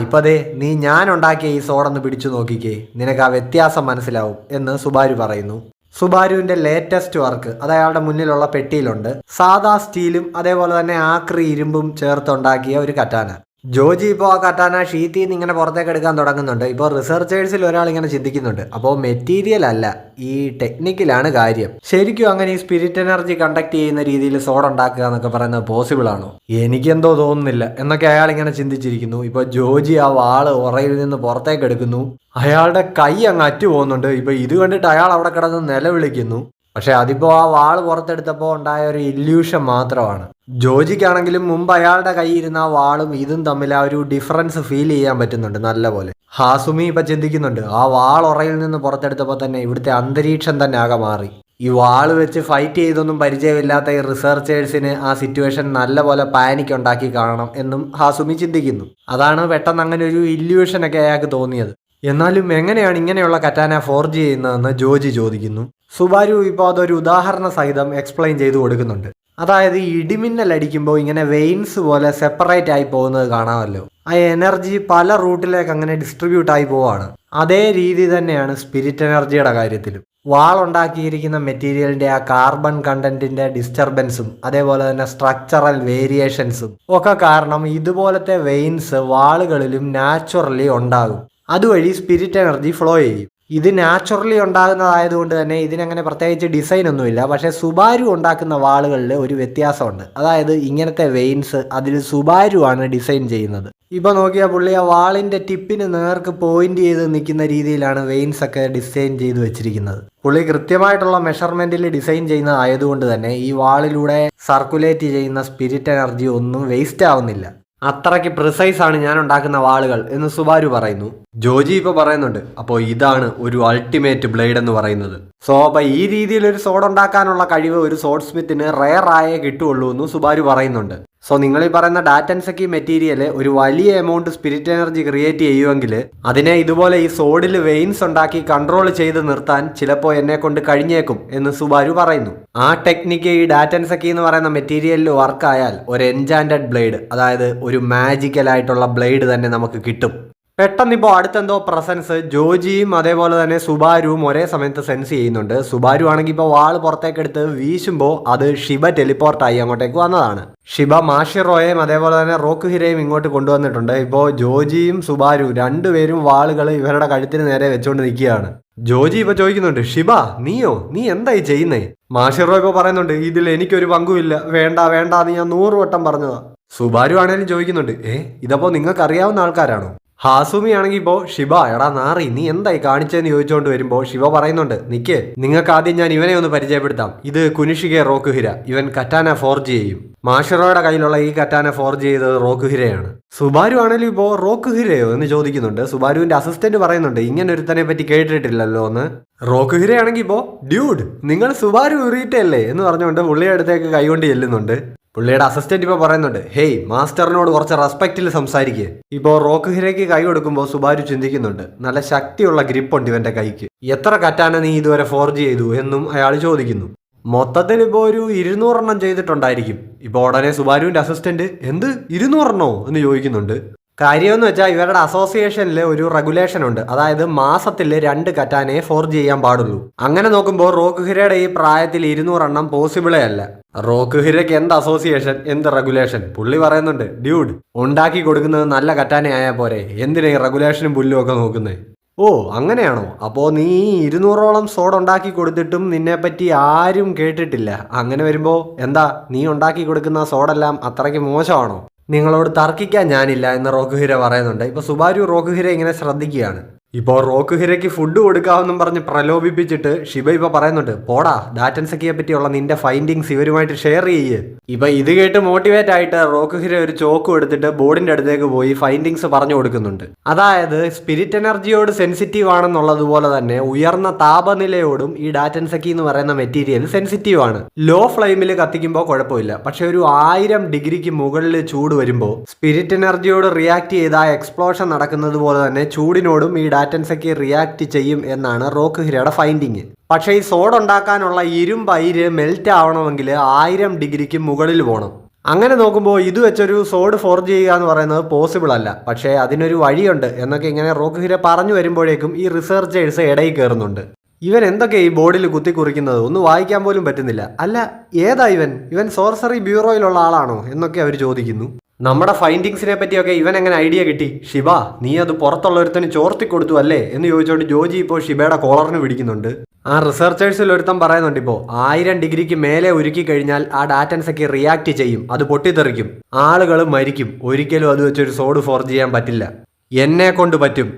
ഇപ്പം അതെ, നീ ഞാൻ ഉണ്ടാക്കിയ ഈ സോഡൊന്ന് പിടിച്ചു നോക്കിക്കേ, നിനക്ക് ആ വ്യത്യാസം മനസ്സിലാവും എന്ന് സുബാരു പറയുന്നു. സുബാരുവിന്റെ ലേറ്റസ്റ്റ് വർക്ക് അത് അയാളുടെ മുന്നിലുള്ള പെട്ടിയിലുണ്ട്. സാദാ സ്റ്റീലും അതേപോലെ തന്നെ ആക്രി ഇരുമ്പും ചേർത്തുണ്ടാക്കിയ ഒരു കറ്റാന. ജോജി ഇപ്പോൾ ആ കറ്റാന ഷീറ്റിൽ നിന്ന് ഇങ്ങനെ പുറത്തേക്ക് എടുക്കാൻ തുടങ്ങുന്നുണ്ട്. ഇപ്പോൾ റിസർച്ചേഴ്സിൽ ഒരാൾ ഇങ്ങനെ ചിന്തിക്കുന്നുണ്ട്, അപ്പോൾ മെറ്റീരിയൽ അല്ല, ഈ ടെക്നിക്കിലാണ് കാര്യം. ശരിക്കും അങ്ങനെ ഈ സ്പിരിറ്റ് എനർജി കണ്ടക്ട് ചെയ്യുന്ന രീതിയിൽ സോഡ് ഉണ്ടാക്കുക എന്നൊക്കെ പറയുന്നത് പോസിബിൾ ആണോ? എനിക്കെന്തോ തോന്നുന്നില്ല എന്നൊക്കെ അയാൾ ഇങ്ങനെ ചിന്തിച്ചിരിക്കുന്നു. ഇപ്പോൾ ജോജി ആ വാള് ഉറയിൽ നിന്ന് പുറത്തേക്ക് എടുക്കുന്നു. അയാളുടെ കൈ അങ്ങ് അറ്റു പോകുന്നുണ്ട്. ഇപ്പോൾ ഇത് കണ്ടിട്ട് അയാൾ അവിടെ കിടന്ന് നിലവിളിക്കുന്നു. പക്ഷെ അതിപ്പോൾ ആ വാള് പുറത്തെടുത്തപ്പോൾ ഉണ്ടായ ഒരു ഇല്യൂഷൻ മാത്രമാണ്. ജോജിക്കാണെങ്കിലും മുമ്പ് അയാളുടെ കയ്യിരുന്ന ആ വാളും ഇതും തമ്മിൽ ആ ഒരു ഡിഫറൻസ് ഫീൽ ചെയ്യാൻ പറ്റുന്നുണ്ട് നല്ലപോലെ. ഹാസുമി ഇപ്പം ചിന്തിക്കുന്നുണ്ട്, ആ വാൾ ഉറയിൽ നിന്ന് പുറത്തെടുത്തപ്പോൾ തന്നെ ഇവിടുത്തെ അന്തരീക്ഷം തന്നെ ആകെ മാറി. ഈ വാള് വെച്ച് ഫൈറ്റ് ചെയ്തൊന്നും പരിചയമില്ലാത്ത ഈ റിസർച്ചേഴ്സിന് ആ സിറ്റുവേഷൻ നല്ലപോലെ പാനിക് ഉണ്ടാക്കി കാണണം എന്നും ഹാസുമി ചിന്തിക്കുന്നു. അതാണ് പെട്ടെന്ന് അങ്ങനെ ഒരു ഇല്യൂഷനൊക്കെ അയാൾക്ക് തോന്നിയത്. എന്നാലും എങ്ങനെയാണ് ഇങ്ങനെയുള്ള കറ്റാന ഫോർജ് ചെയ്യുന്നതെന്ന് ജോജി ചോദിക്കുന്നു. സുബാരു ഇപ്പോൾ അതൊരു ഉദാഹരണ സഹിതം എക്സ്പ്ലെയിൻ ചെയ്തു കൊടുക്കുന്നുണ്ട്. അതായത് ഇടിമിന്നൽ അടിക്കുമ്പോൾ ഇങ്ങനെ വെയിൻസ് പോലെ സെപ്പറേറ്റ് ആയി പോകുന്നത് കാണാമല്ലോ. ആ എനർജി പല റൂട്ടിലേക്ക് അങ്ങനെ ഡിസ്ട്രിബ്യൂട്ട് ആയി പോവാണ്. അതേ രീതി തന്നെയാണ് സ്പിരിറ്റ് എനർജിയുടെ കാര്യത്തിലും. വാളുണ്ടാക്കിയിരിക്കുന്ന മെറ്റീരിയലിന്റെ ആ കാർബൺ കണ്ടന്റിന്റെ ഡിസ്റ്റർബൻസും അതേപോലെ തന്നെ സ്ട്രക്ചറൽ വേരിയേഷൻസും ഒക്കെ കാരണം ഇതുപോലത്തെ വെയിൻസ് വാളുകളിലും നാച്ചുറലി ഉണ്ടാകും. അതുവഴി സ്പിരിറ്റ് എനർജി ഫ്ലോ ചെയ്യും. ഇത് നാച്ചുറലി ഉണ്ടാകുന്നതായതുകൊണ്ട് തന്നെ ഇതിനങ്ങനെ പ്രത്യേകിച്ച് ഡിസൈൻ ഒന്നുമില്ല. പക്ഷേ സുബാരു ഉണ്ടാക്കുന്ന വാളുകളിൽ ഒരു വ്യത്യാസമുണ്ട്. അതായത് ഇങ്ങനത്തെ വെയിൻസ് അതിൽ സുബാരു ആണ് ഡിസൈൻ ചെയ്യുന്നത്. ഇപ്പോൾ നോക്കിയാൽ പുള്ളി ആ വാളിൻ്റെ ടിപ്പിന് നേർക്ക് പോയിന്റ് ചെയ്ത് നിൽക്കുന്ന രീതിയിലാണ് വെയിൻസ് ഒക്കെ ഡിസൈൻ ചെയ്ത് വെച്ചിരിക്കുന്നത്. പുള്ളി കൃത്യമായിട്ടുള്ള മെഷർമെൻറ്റിൽ ഡിസൈൻ ചെയ്യുന്നതായതുകൊണ്ട് തന്നെ ഈ വാളിലൂടെ സർക്കുലേറ്റ് ചെയ്യുന്ന സ്പിരിറ്റ് എനർജി ഒന്നും വേസ്റ്റ് ആവുന്നില്ല. അത്രയ്ക്ക് പ്രിസൈസ് ആണ് ഞാൻ ഉണ്ടാക്കുന്ന വാളുകൾ എന്ന് സുബാരു പറയുന്നു. ജോജി ഇപ്പോൾ പറയുന്നുണ്ട്, അപ്പോൾ ഇതാണ് ഒരു അൾട്ടിമേറ്റ് ബ്ലേഡ് എന്ന് പറയുന്നത്. സോ അപ്പോൾ ഈ രീതിയിൽ ഒരു സോഡ് ഉണ്ടാക്കാനുള്ള കഴിവ് ഒരു സോഡ് സ്മിത്തിന് റെയർ ആയേ കിട്ടുള്ളൂ എന്ന് സുബാരു പറയുന്നുണ്ട്. സോ നിങ്ങൾ ഈ പറയുന്ന ഡാറ്റൻസക്കി മെറ്റീരിയൽ ഒരു വലിയ എമൗണ്ട് സ്പിരിറ്റ് എനർജി ക്രിയേറ്റ് ചെയ്യുമെങ്കിൽ അതിനെ ഇതുപോലെ ഈ സോഡിൽ വെയിൻസ് ഉണ്ടാക്കി കൺട്രോൾ ചെയ്ത് നിർത്താൻ ചിലപ്പോൾ എന്നെ കൊണ്ട് കഴിഞ്ഞേക്കും എന്ന് സുബാരു പറയുന്നു. ആ ടെക്നിക്ക് ഈ ഡാറ്റൻസക്കി എന്ന് പറയുന്ന മെറ്റീരിയലിൽ വർക്കായാൽ ഒരു എൻചാൻറ്റഡ് ബ്ലേഡ്, അതായത് ഒരു മാജിക്കലായിട്ടുള്ള ബ്ലേഡ് തന്നെ നമുക്ക് കിട്ടും. പെട്ടെന്ന് ഇപ്പോൾ അടുത്തെന്തോ പ്രസൻസ് ജോജിയും അതേപോലെ തന്നെ സുബാരുവും ഒരേ സമയത്ത് സെൻസ് ചെയ്യുന്നുണ്ട്. സുബാരു ആണെങ്കിൽ ഇപ്പോൾ വാൾ പുറത്തേക്കെടുത്ത് വീശുമ്പോൾ അത് ഷിബ ടെലിപ്പോർട്ടായി അങ്ങോട്ടേക്ക് വന്നതാണ്. ഷിബ മാഷിറോയെയും അതേപോലെ തന്നെ റോക്കുഹിരയും ഇങ്ങോട്ട് കൊണ്ടുവന്നിട്ടുണ്ട്. ഇപ്പോൾ ജോജിയും സുബാരു രണ്ടുപേരും വാളുകൾ ഇവരുടെ കഴുത്തിന് നേരെ വെച്ചുകൊണ്ട് നിൽക്കുകയാണ്. ജോജി ഇപ്പോൾ ചോദിക്കുന്നുണ്ട്, ഷിബ നീ എന്തായി ചെയ്യുന്നേ? മാഷിറോ ഇപ്പോൾ പറയുന്നുണ്ട്, ഇതിൽ എനിക്കൊരു പങ്കുമില്ല, വേണ്ട എന്ന് ഞാൻ 100 വട്ടം പറഞ്ഞതാ. സുബാരു ആണെങ്കിലും ചോദിക്കുന്നുണ്ട്, ഇതപ്പോൾ നിങ്ങൾക്ക് അറിയാവുന്ന ആൾക്കാരാണോ? ഹാസുമി ആണെങ്കിൽ ഇപ്പോൾ ഷിബ എടാ നാറി നീ എന്തായി കാണിച്ചതെന്ന് ചോദിച്ചുകൊണ്ട് വരുമ്പോൾ ഷിബ പറയുന്നുണ്ട്, നിങ്ങൾക്ക് ആദ്യം ഞാൻ ഇവനെ ഒന്ന് പരിചയപ്പെടുത്താം. ഇത് കുനിഷികെ റോക്കുഹിര, ഇവൻ കറ്റാന ഫോർജ് ചെയ്യും. മാഷിറോയുടെ കയ്യിലുള്ള ഈ കറ്റാന ഫോർജ് ചെയ്തത് റോക്കുഹിരയാണ്. സുബാരു ആണെങ്കിലും ഇപ്പോൾ റോക്കുഹിരയോ എന്ന് ചോദിക്കുന്നുണ്ട്. സുബാരുവിന്റെ അസിസ്റ്റന്റ് പറയുന്നുണ്ട്, ഇങ്ങനെ ഒരുത്തനെ പറ്റി കേട്ടിട്ടില്ലല്ലോ എന്ന്. റോക്കുഹിരയാണെങ്കിൽ ഇപ്പോൾ ഡ്യൂഡ് നിങ്ങൾ സുബാരു ഉറിയിട്ടല്ലേ എന്ന് പറഞ്ഞുകൊണ്ട് പുള്ളിയുടെ അടുത്തേക്ക് കൈകൊണ്ട് ചെല്ലുന്നുണ്ട്. പുള്ളിയുടെ അസിസ്റ്റന്റ് ഇപ്പോൾ പറയുന്നുണ്ട്, ഹേയ് മാസ്റ്ററിനോട് കുറച്ച് റെസ്പെക്റ്റിൽ സംസാരിക്കുക. ഇപ്പോൾ റോക്കുഹിരയ്ക്ക് കൈ കൊടുക്കുമ്പോൾ സുബാരു ചിന്തിക്കുന്നുണ്ട്, നല്ല ശക്തിയുള്ള ഗ്രിപ്പുണ്ട് ഇവന്റെ കൈക്ക്. എത്ര കറ്റാന നീ ഇതുവരെ ഫോർജ് ചെയ്തു എന്നും അയാൾ ചോദിക്കുന്നു. മൊത്തത്തിൽ ഇപ്പോൾ ഒരു 200 എണ്ണം ചെയ്തിട്ടുണ്ടായിരിക്കും. ഇപ്പോൾ ഉടനെ സുബാരുവിന്റെ അസിസ്റ്റന്റ് എന്ത് 200 എണ്ണോ എന്ന് ചോദിക്കുന്നുണ്ട്. കാര്യമെന്ന് വെച്ചാൽ ഇവരുടെ അസോസിയേഷനിൽ ഒരു റെഗുലേഷൻ ഉണ്ട്. അതായത് മാസത്തിൽ 2 കറ്റാനയെ ഫോർജ് ചെയ്യാൻ പാടുള്ളൂ. അങ്ങനെ നോക്കുമ്പോൾ റോക്കുഹിരയുടെ ഈ പ്രായത്തിൽ 200 എണ്ണം പോസിബിളേ അല്ല. റോക്കുഹിരയ്ക്ക് എന്ത് അസോസിയേഷൻ, എന്ത് റെഗുലേഷൻ? പുള്ളി പറയുന്നുണ്ട്, ഡ്യൂഡ് ഉണ്ടാക്കി കൊടുക്കുന്നത് നല്ല കറ്റാനയായാൽ പോരെ, എന്തിനാ ഈ റെഗുലേഷനും പുല്ലും ഒക്കെ നോക്കുന്നേ? ഓ അങ്ങനെയാണോ? അപ്പോൾ നീ 200ഓളം സോഡ് ഉണ്ടാക്കി കൊടുത്തിട്ടും നിന്നെപ്പറ്റി ആരും കേട്ടിട്ടില്ല. അങ്ങനെ വരുമ്പോൾ എന്താ നീ ഉണ്ടാക്കി കൊടുക്കുന്ന സോഡെല്ലാം അത്രയ്ക്ക് മോശമാണോ? നിങ്ങളോട് തർക്കിക്കാൻ ഞാനില്ല എന്ന് റോക്കുഹിര പറയുന്നുണ്ട്. ഇപ്പോൾ സുബാരു റോക്കുഹിര ഇങ്ങനെ ശ്രദ്ധിക്കുകയാണ്. ഇപ്പോൾ റോക്കുഹിരയ്ക്ക് ഫുഡ് കൊടുക്കാമെന്നും പറഞ്ഞ് പ്രലോഭിപ്പിച്ചിട്ട് ഷിബ ഇപ്പോൾ പറയുന്നുണ്ട്, പോടാ ഡാറ്റൻസക്കിയെ പറ്റിയുള്ള നിന്റെ ഫൈൻഡിങ്സ് ഇവരുമായിട്ട് ഷെയർ ചെയ്യ്. ഇപ്പം ഇത് കേട്ട് മോട്ടിവേറ്റ് ആയിട്ട് റോക്കുഹിര ഒരു ചോക്കും എടുത്തിട്ട് ബോർഡിന്റെ അടുത്തേക്ക് പോയി ഫൈൻഡിങ്സ് പറഞ്ഞു കൊടുക്കുന്നുണ്ട്. അതായത് സ്പിരിറ്റ് എനർജിയോട് സെൻസിറ്റീവ് ആണെന്നുള്ളതുപോലെ തന്നെ ഉയർന്ന താപനിലയോടും ഈ ഡാറ്റൻസക്കി എന്ന് പറയുന്ന മെറ്റീരിയൽ സെൻസിറ്റീവ് ആണ്. ലോ ഫ്ലെയിമിൽ കത്തിക്കുമ്പോൾ കുഴപ്പമില്ല, പക്ഷെ ഒരു 1000 ഡിഗ്രിക്ക് മുകളിൽ ചൂട് വരുമ്പോൾ സ്പിരിറ്റ് എനർജിയോട് റിയാക്ട് ചെയ്ത ആ എക്സ്പ്ലോഷൻ നടക്കുന്നത് പോലെ തന്നെ ചൂടിനോടും ഈ ഡാറ്റൻസക്കി റിയാക്ട് ചെയ്യും എന്നാണ് റോക്കുഹിരയുടെ ഫൈൻഡിങ്. പക്ഷേ ഈ സോഡ് ഉണ്ടാക്കാനുള്ള ഇരുമ്പ് അയിര് മെൽറ്റ് ആവണമെങ്കിൽ 1000 ഡിഗ്രിക്ക് മുകളിൽ പോകണം. അങ്ങനെ നോക്കുമ്പോൾ ഇത് വെച്ചൊരു സോഡ് ഫോർജ് ചെയ്യുക എന്ന് പറയുന്നത് പോസിബിൾ അല്ല. പക്ഷേ അതിനൊരു വഴിയുണ്ട് എന്നൊക്കെ ഇങ്ങനെ റോക്കുഹിര പറഞ്ഞു വരുമ്പോഴേക്കും ഈ റിസർച്ചേഴ്സ് ഇടയിൽ കയറുന്നുണ്ട്. ഇവൻ എന്തൊക്കെ ഈ ബോർഡിൽ കുത്തി കുറിക്കുന്നത് ഒന്ന് വായിക്കാൻ പോലും പറ്റുന്നില്ല. അല്ല ഏതാ ഇവൻ സോർസറി ബ്യൂറോയിലുള്ള ആളാണോ എന്നൊക്കെ അവർ ചോദിക്കുന്നു. നമ്മുടെ ഫൈൻഡിങ്സിനെ പറ്റിയൊക്കെ ഇവൻ എങ്ങനെ ഐഡിയ കിട്ടി? ഷിബ നീ അത് പുറത്തുള്ളൊരുത്തന് ചോർത്തി കൊടുത്തു അല്ലേ എന്ന് ചോദിച്ചുകൊണ്ട് ജോജി ഇപ്പോൾ ഷിബയുടെ കോളറിന് പിടിക്കുന്നുണ്ട്. ആ റിസർച്ചേഴ്സിൽ ഒരുത്തൻ പറയുന്നുണ്ട്, ഇപ്പോൾ 1000 ഡിഗ്രിക്ക് മേലെ ഉരുക്കി കഴിഞ്ഞാൽ ആ ഡാറ്റൻസൊക്കെ റിയാക്ട് ചെയ്യും, അത് പൊട്ടിത്തെറിക്കും, ആളുകൾ മരിക്കും, ഒരിക്കലും അത് വെച്ചൊരു സോഡ് ഫോർജ് ചെയ്യാൻ പറ്റില്ല, എന്നെ കൊണ്ട് പറ്റും.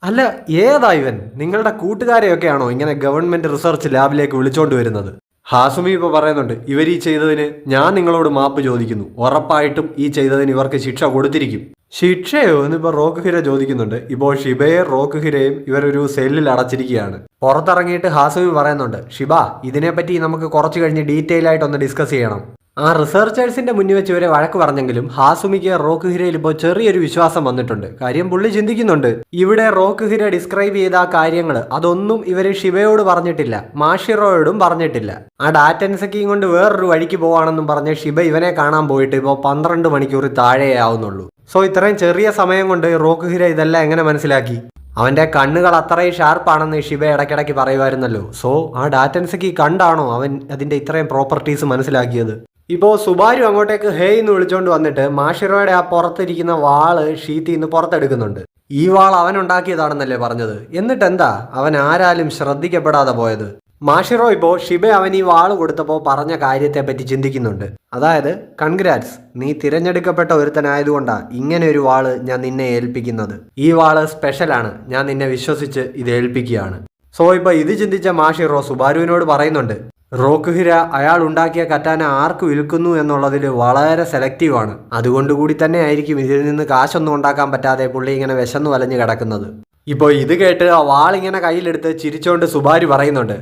അല്ല ഏതാ ഇവൻ? നിങ്ങളുടെ കൂട്ടുകാരെയൊക്കെയാണോ ഇങ്ങനെ ഗവൺമെന്റ് റിസർച്ച് ലാബിലേക്ക് വിളിച്ചോണ്ട് വരുന്നത്? ഹാസുമി ഇപ്പോൾ പറയുന്നുണ്ട്, ഇവർ ഈ ചെയ്തതിന് ഞാൻ നിങ്ങളോട് മാപ്പ് ചോദിക്കുന്നു, ഉറപ്പായിട്ടും ഈ ചെയ്തതിന് ഇവർക്ക് ശിക്ഷ കൊടുത്തിരിക്കും. ശിക്ഷയോ എന്നിപ്പോൾ റോക്ക് ഹിര ചോദിക്കുന്നുണ്ട്. ഇപ്പോൾ ഷിബയെ റോക്ക് ഹിരയും ഇവരൊരു സെല്ലിൽ അടച്ചിരിക്കുകയാണ്. പുറത്തിറങ്ങിയിട്ട് ഹാസുമി പറയുന്നുണ്ട്, ഷിബ ഇതിനെപ്പറ്റി നമുക്ക് കുറച്ച് കഴിഞ്ഞ് ഡീറ്റെയിൽ ആയിട്ടൊന്ന് ഡിസ്കസ് ചെയ്യണം. ആ റിസർച്ചേഴ്സിന്റെ മുന്നിൽ വെച്ച് ഇവരെ വഴക്ക് പറഞ്ഞെങ്കിലും ഹാസുമിക്ക് റോക്ക് ഹിരയിൽ ഇപ്പോൾ ചെറിയൊരു വിശ്വാസം വന്നിട്ടുണ്ട്. കാര്യം പുള്ളി ചിന്തിക്കുന്നുണ്ട്, ഇവിടെ റോക്ക് ഹിര ഡിസ്ക്രൈബ് ചെയ്ത ആ കാര്യങ്ങൾ അതൊന്നും ഇവര് ഷിബയോട് പറഞ്ഞിട്ടില്ല, മാഷിറോയോടും പറഞ്ഞിട്ടില്ല. ആ ഡാറ്റൻസൊക്കെയും കൊണ്ട് വേറൊരു വഴിക്ക് പോവാണെന്നും പറഞ്ഞ് ഷിബ ഇവനെ കാണാൻ പോയിട്ട് ഇപ്പോൾ 12 മണിക്കൂർ താഴെയാവുന്നുള്ളൂ. സോ ഇത്രയും ചെറിയ സമയം കൊണ്ട് റോക്ക് ഹിര ഇതെല്ലാം എങ്ങനെ മനസ്സിലാക്കി? അവന്റെ കണ്ണുകൾ അത്രയും ഷാർപ്പാണെന്ന് ഷിബ ഇടയ്ക്കിടയ്ക്ക് പറയുമായിരുന്നല്ലോ. സോ ആ ഡാറ്റൻസൊക്കെ കണ്ടാണോ അവൻ അതിന്റെ ഇത്രയും പ്രോപ്പർട്ടീസ് മനസ്സിലാക്കിയത്? ഇപ്പോൾ സുബാരു അങ്ങോട്ടേക്ക് ഹേ എന്ന് വിളിച്ചോണ്ട് വന്നിട്ട് മാഷിറോയുടെ ആ പുറത്തിരിക്കുന്ന വാള് ഷീറ്റിൽ നിന്ന് പുറത്തെടുക്കുന്നുണ്ട്. ഈ വാൾ അവൻ ഉണ്ടാക്കിയതാണെന്നല്ലേ പറഞ്ഞത്? എന്നിട്ട് എന്താ അവൻ ആരാലും ശ്രദ്ധിക്കപ്പെടാതെ പോയത്? മാഷിറോ ഇപ്പോൾ ഷിബ അവൻ ഈ വാള് കൊടുത്തപ്പോൾ പറഞ്ഞ കാര്യത്തെ പറ്റി ചിന്തിക്കുന്നുണ്ട്. അതായത് കൺഗ്രാറ്റ്സ്, നീ തിരഞ്ഞെടുക്കപ്പെട്ട ഒരുത്തനായതുകൊണ്ടാണ് ഇങ്ങനെ ഒരു വാള് ഞാൻ നിന്നെ ഏൽപ്പിക്കുന്നത്. ഈ വാള് സ്പെഷ്യലാണ്, ഞാൻ നിന്നെ വിശ്വസിച്ച് ഇത് ഏൽപ്പിക്കുകയാണ്. സോ ഇപ്പോൾ ഇത് ചിന്തിച്ച മാഷിറോ സുബാരുവിനോട് പറയുന്നുണ്ട്, റോക്ക് ഹിര അയാൾ ഉണ്ടാക്കിയ കറ്റാന ആർക്ക് വിൽക്കുന്നു എന്നുള്ളതിൽ വളരെ സെലക്റ്റീവാണ്. അതുകൊണ്ടുകൂടി തന്നെ ആയിരിക്കും ഇതിൽ നിന്ന് കാശൊന്നും ഉണ്ടാക്കാൻ പറ്റാതെ പുള്ളി ഇങ്ങനെ വിശന്നു വലഞ്ഞു കിടക്കുന്നത്. ഇപ്പോൾ ഇത് കേട്ട് ആ വാളിങ്ങനെ കയ്യിലെടുത്ത് ചിരിച്ചോണ്ട് സുബാരു പറയുന്നുണ്ട്,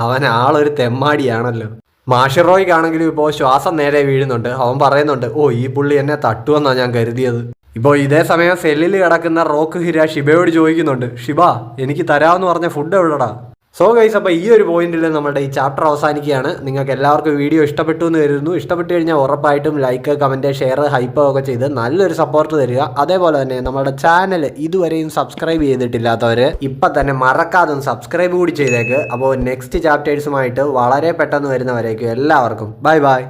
അവൻ ആളൊരു തെമ്മാടിയാണല്ലോ. മാഷിറോയ്ക്കാണെങ്കിലും ഇപ്പോൾ ശ്വാസം നേരെ വീഴുന്നുണ്ട്. അവൻ പറയുന്നുണ്ട്, ഓ ഈ പുള്ളി എന്നെ തട്ടുമെന്നാണ് ഞാൻ കരുതിയത്. ഇപ്പോൾ ഇതേ സമയം സെല്ലിൽ കിടക്കുന്ന റോക്ക് ഹിര ഷിബയോട് ചോദിക്കുന്നുണ്ട്, ഷിബ എനിക്ക് തരാമെന്ന് പറഞ്ഞ ഫുഡ് എവിടെടാ? സോ ഗൈസ്, അപ്പോൾ ഈ ഒരു പോയിന്റിൽ നമ്മുടെ ഈ ചാപ്റ്റർ അവസാനിക്കുകയാണ്. നിങ്ങൾക്ക് എല്ലാവർക്കും വീഡിയോ ഇഷ്ടപ്പെട്ടു എന്ന് കരുതുന്നു. ഇഷ്ടപ്പെട്ട് കഴിഞ്ഞാൽ ഉറപ്പായിട്ടും ലൈക്ക്, കമൻറ്റ്, ഷെയർ, ഹൈപ്പ് ഒക്കെ ചെയ്ത് നല്ലൊരു സപ്പോർട്ട് തരിക. അതേപോലെ തന്നെ നമ്മുടെ ചാനൽ ഇതുവരെയും സബ്സ്ക്രൈബ് ചെയ്തിട്ടില്ലാത്തവർ ഇപ്പം തന്നെ മറക്കാതെ സബ്സ്ക്രൈബ് കൂടി ചെയ്തേക്ക്. അപ്പോൾ നെക്സ്റ്റ് ചാപ്റ്റേഴ്സുമായിട്ട് വളരെ പെട്ടെന്ന് വരുന്നവരേക്കും എല്ലാവർക്കും ബൈ ബൈ.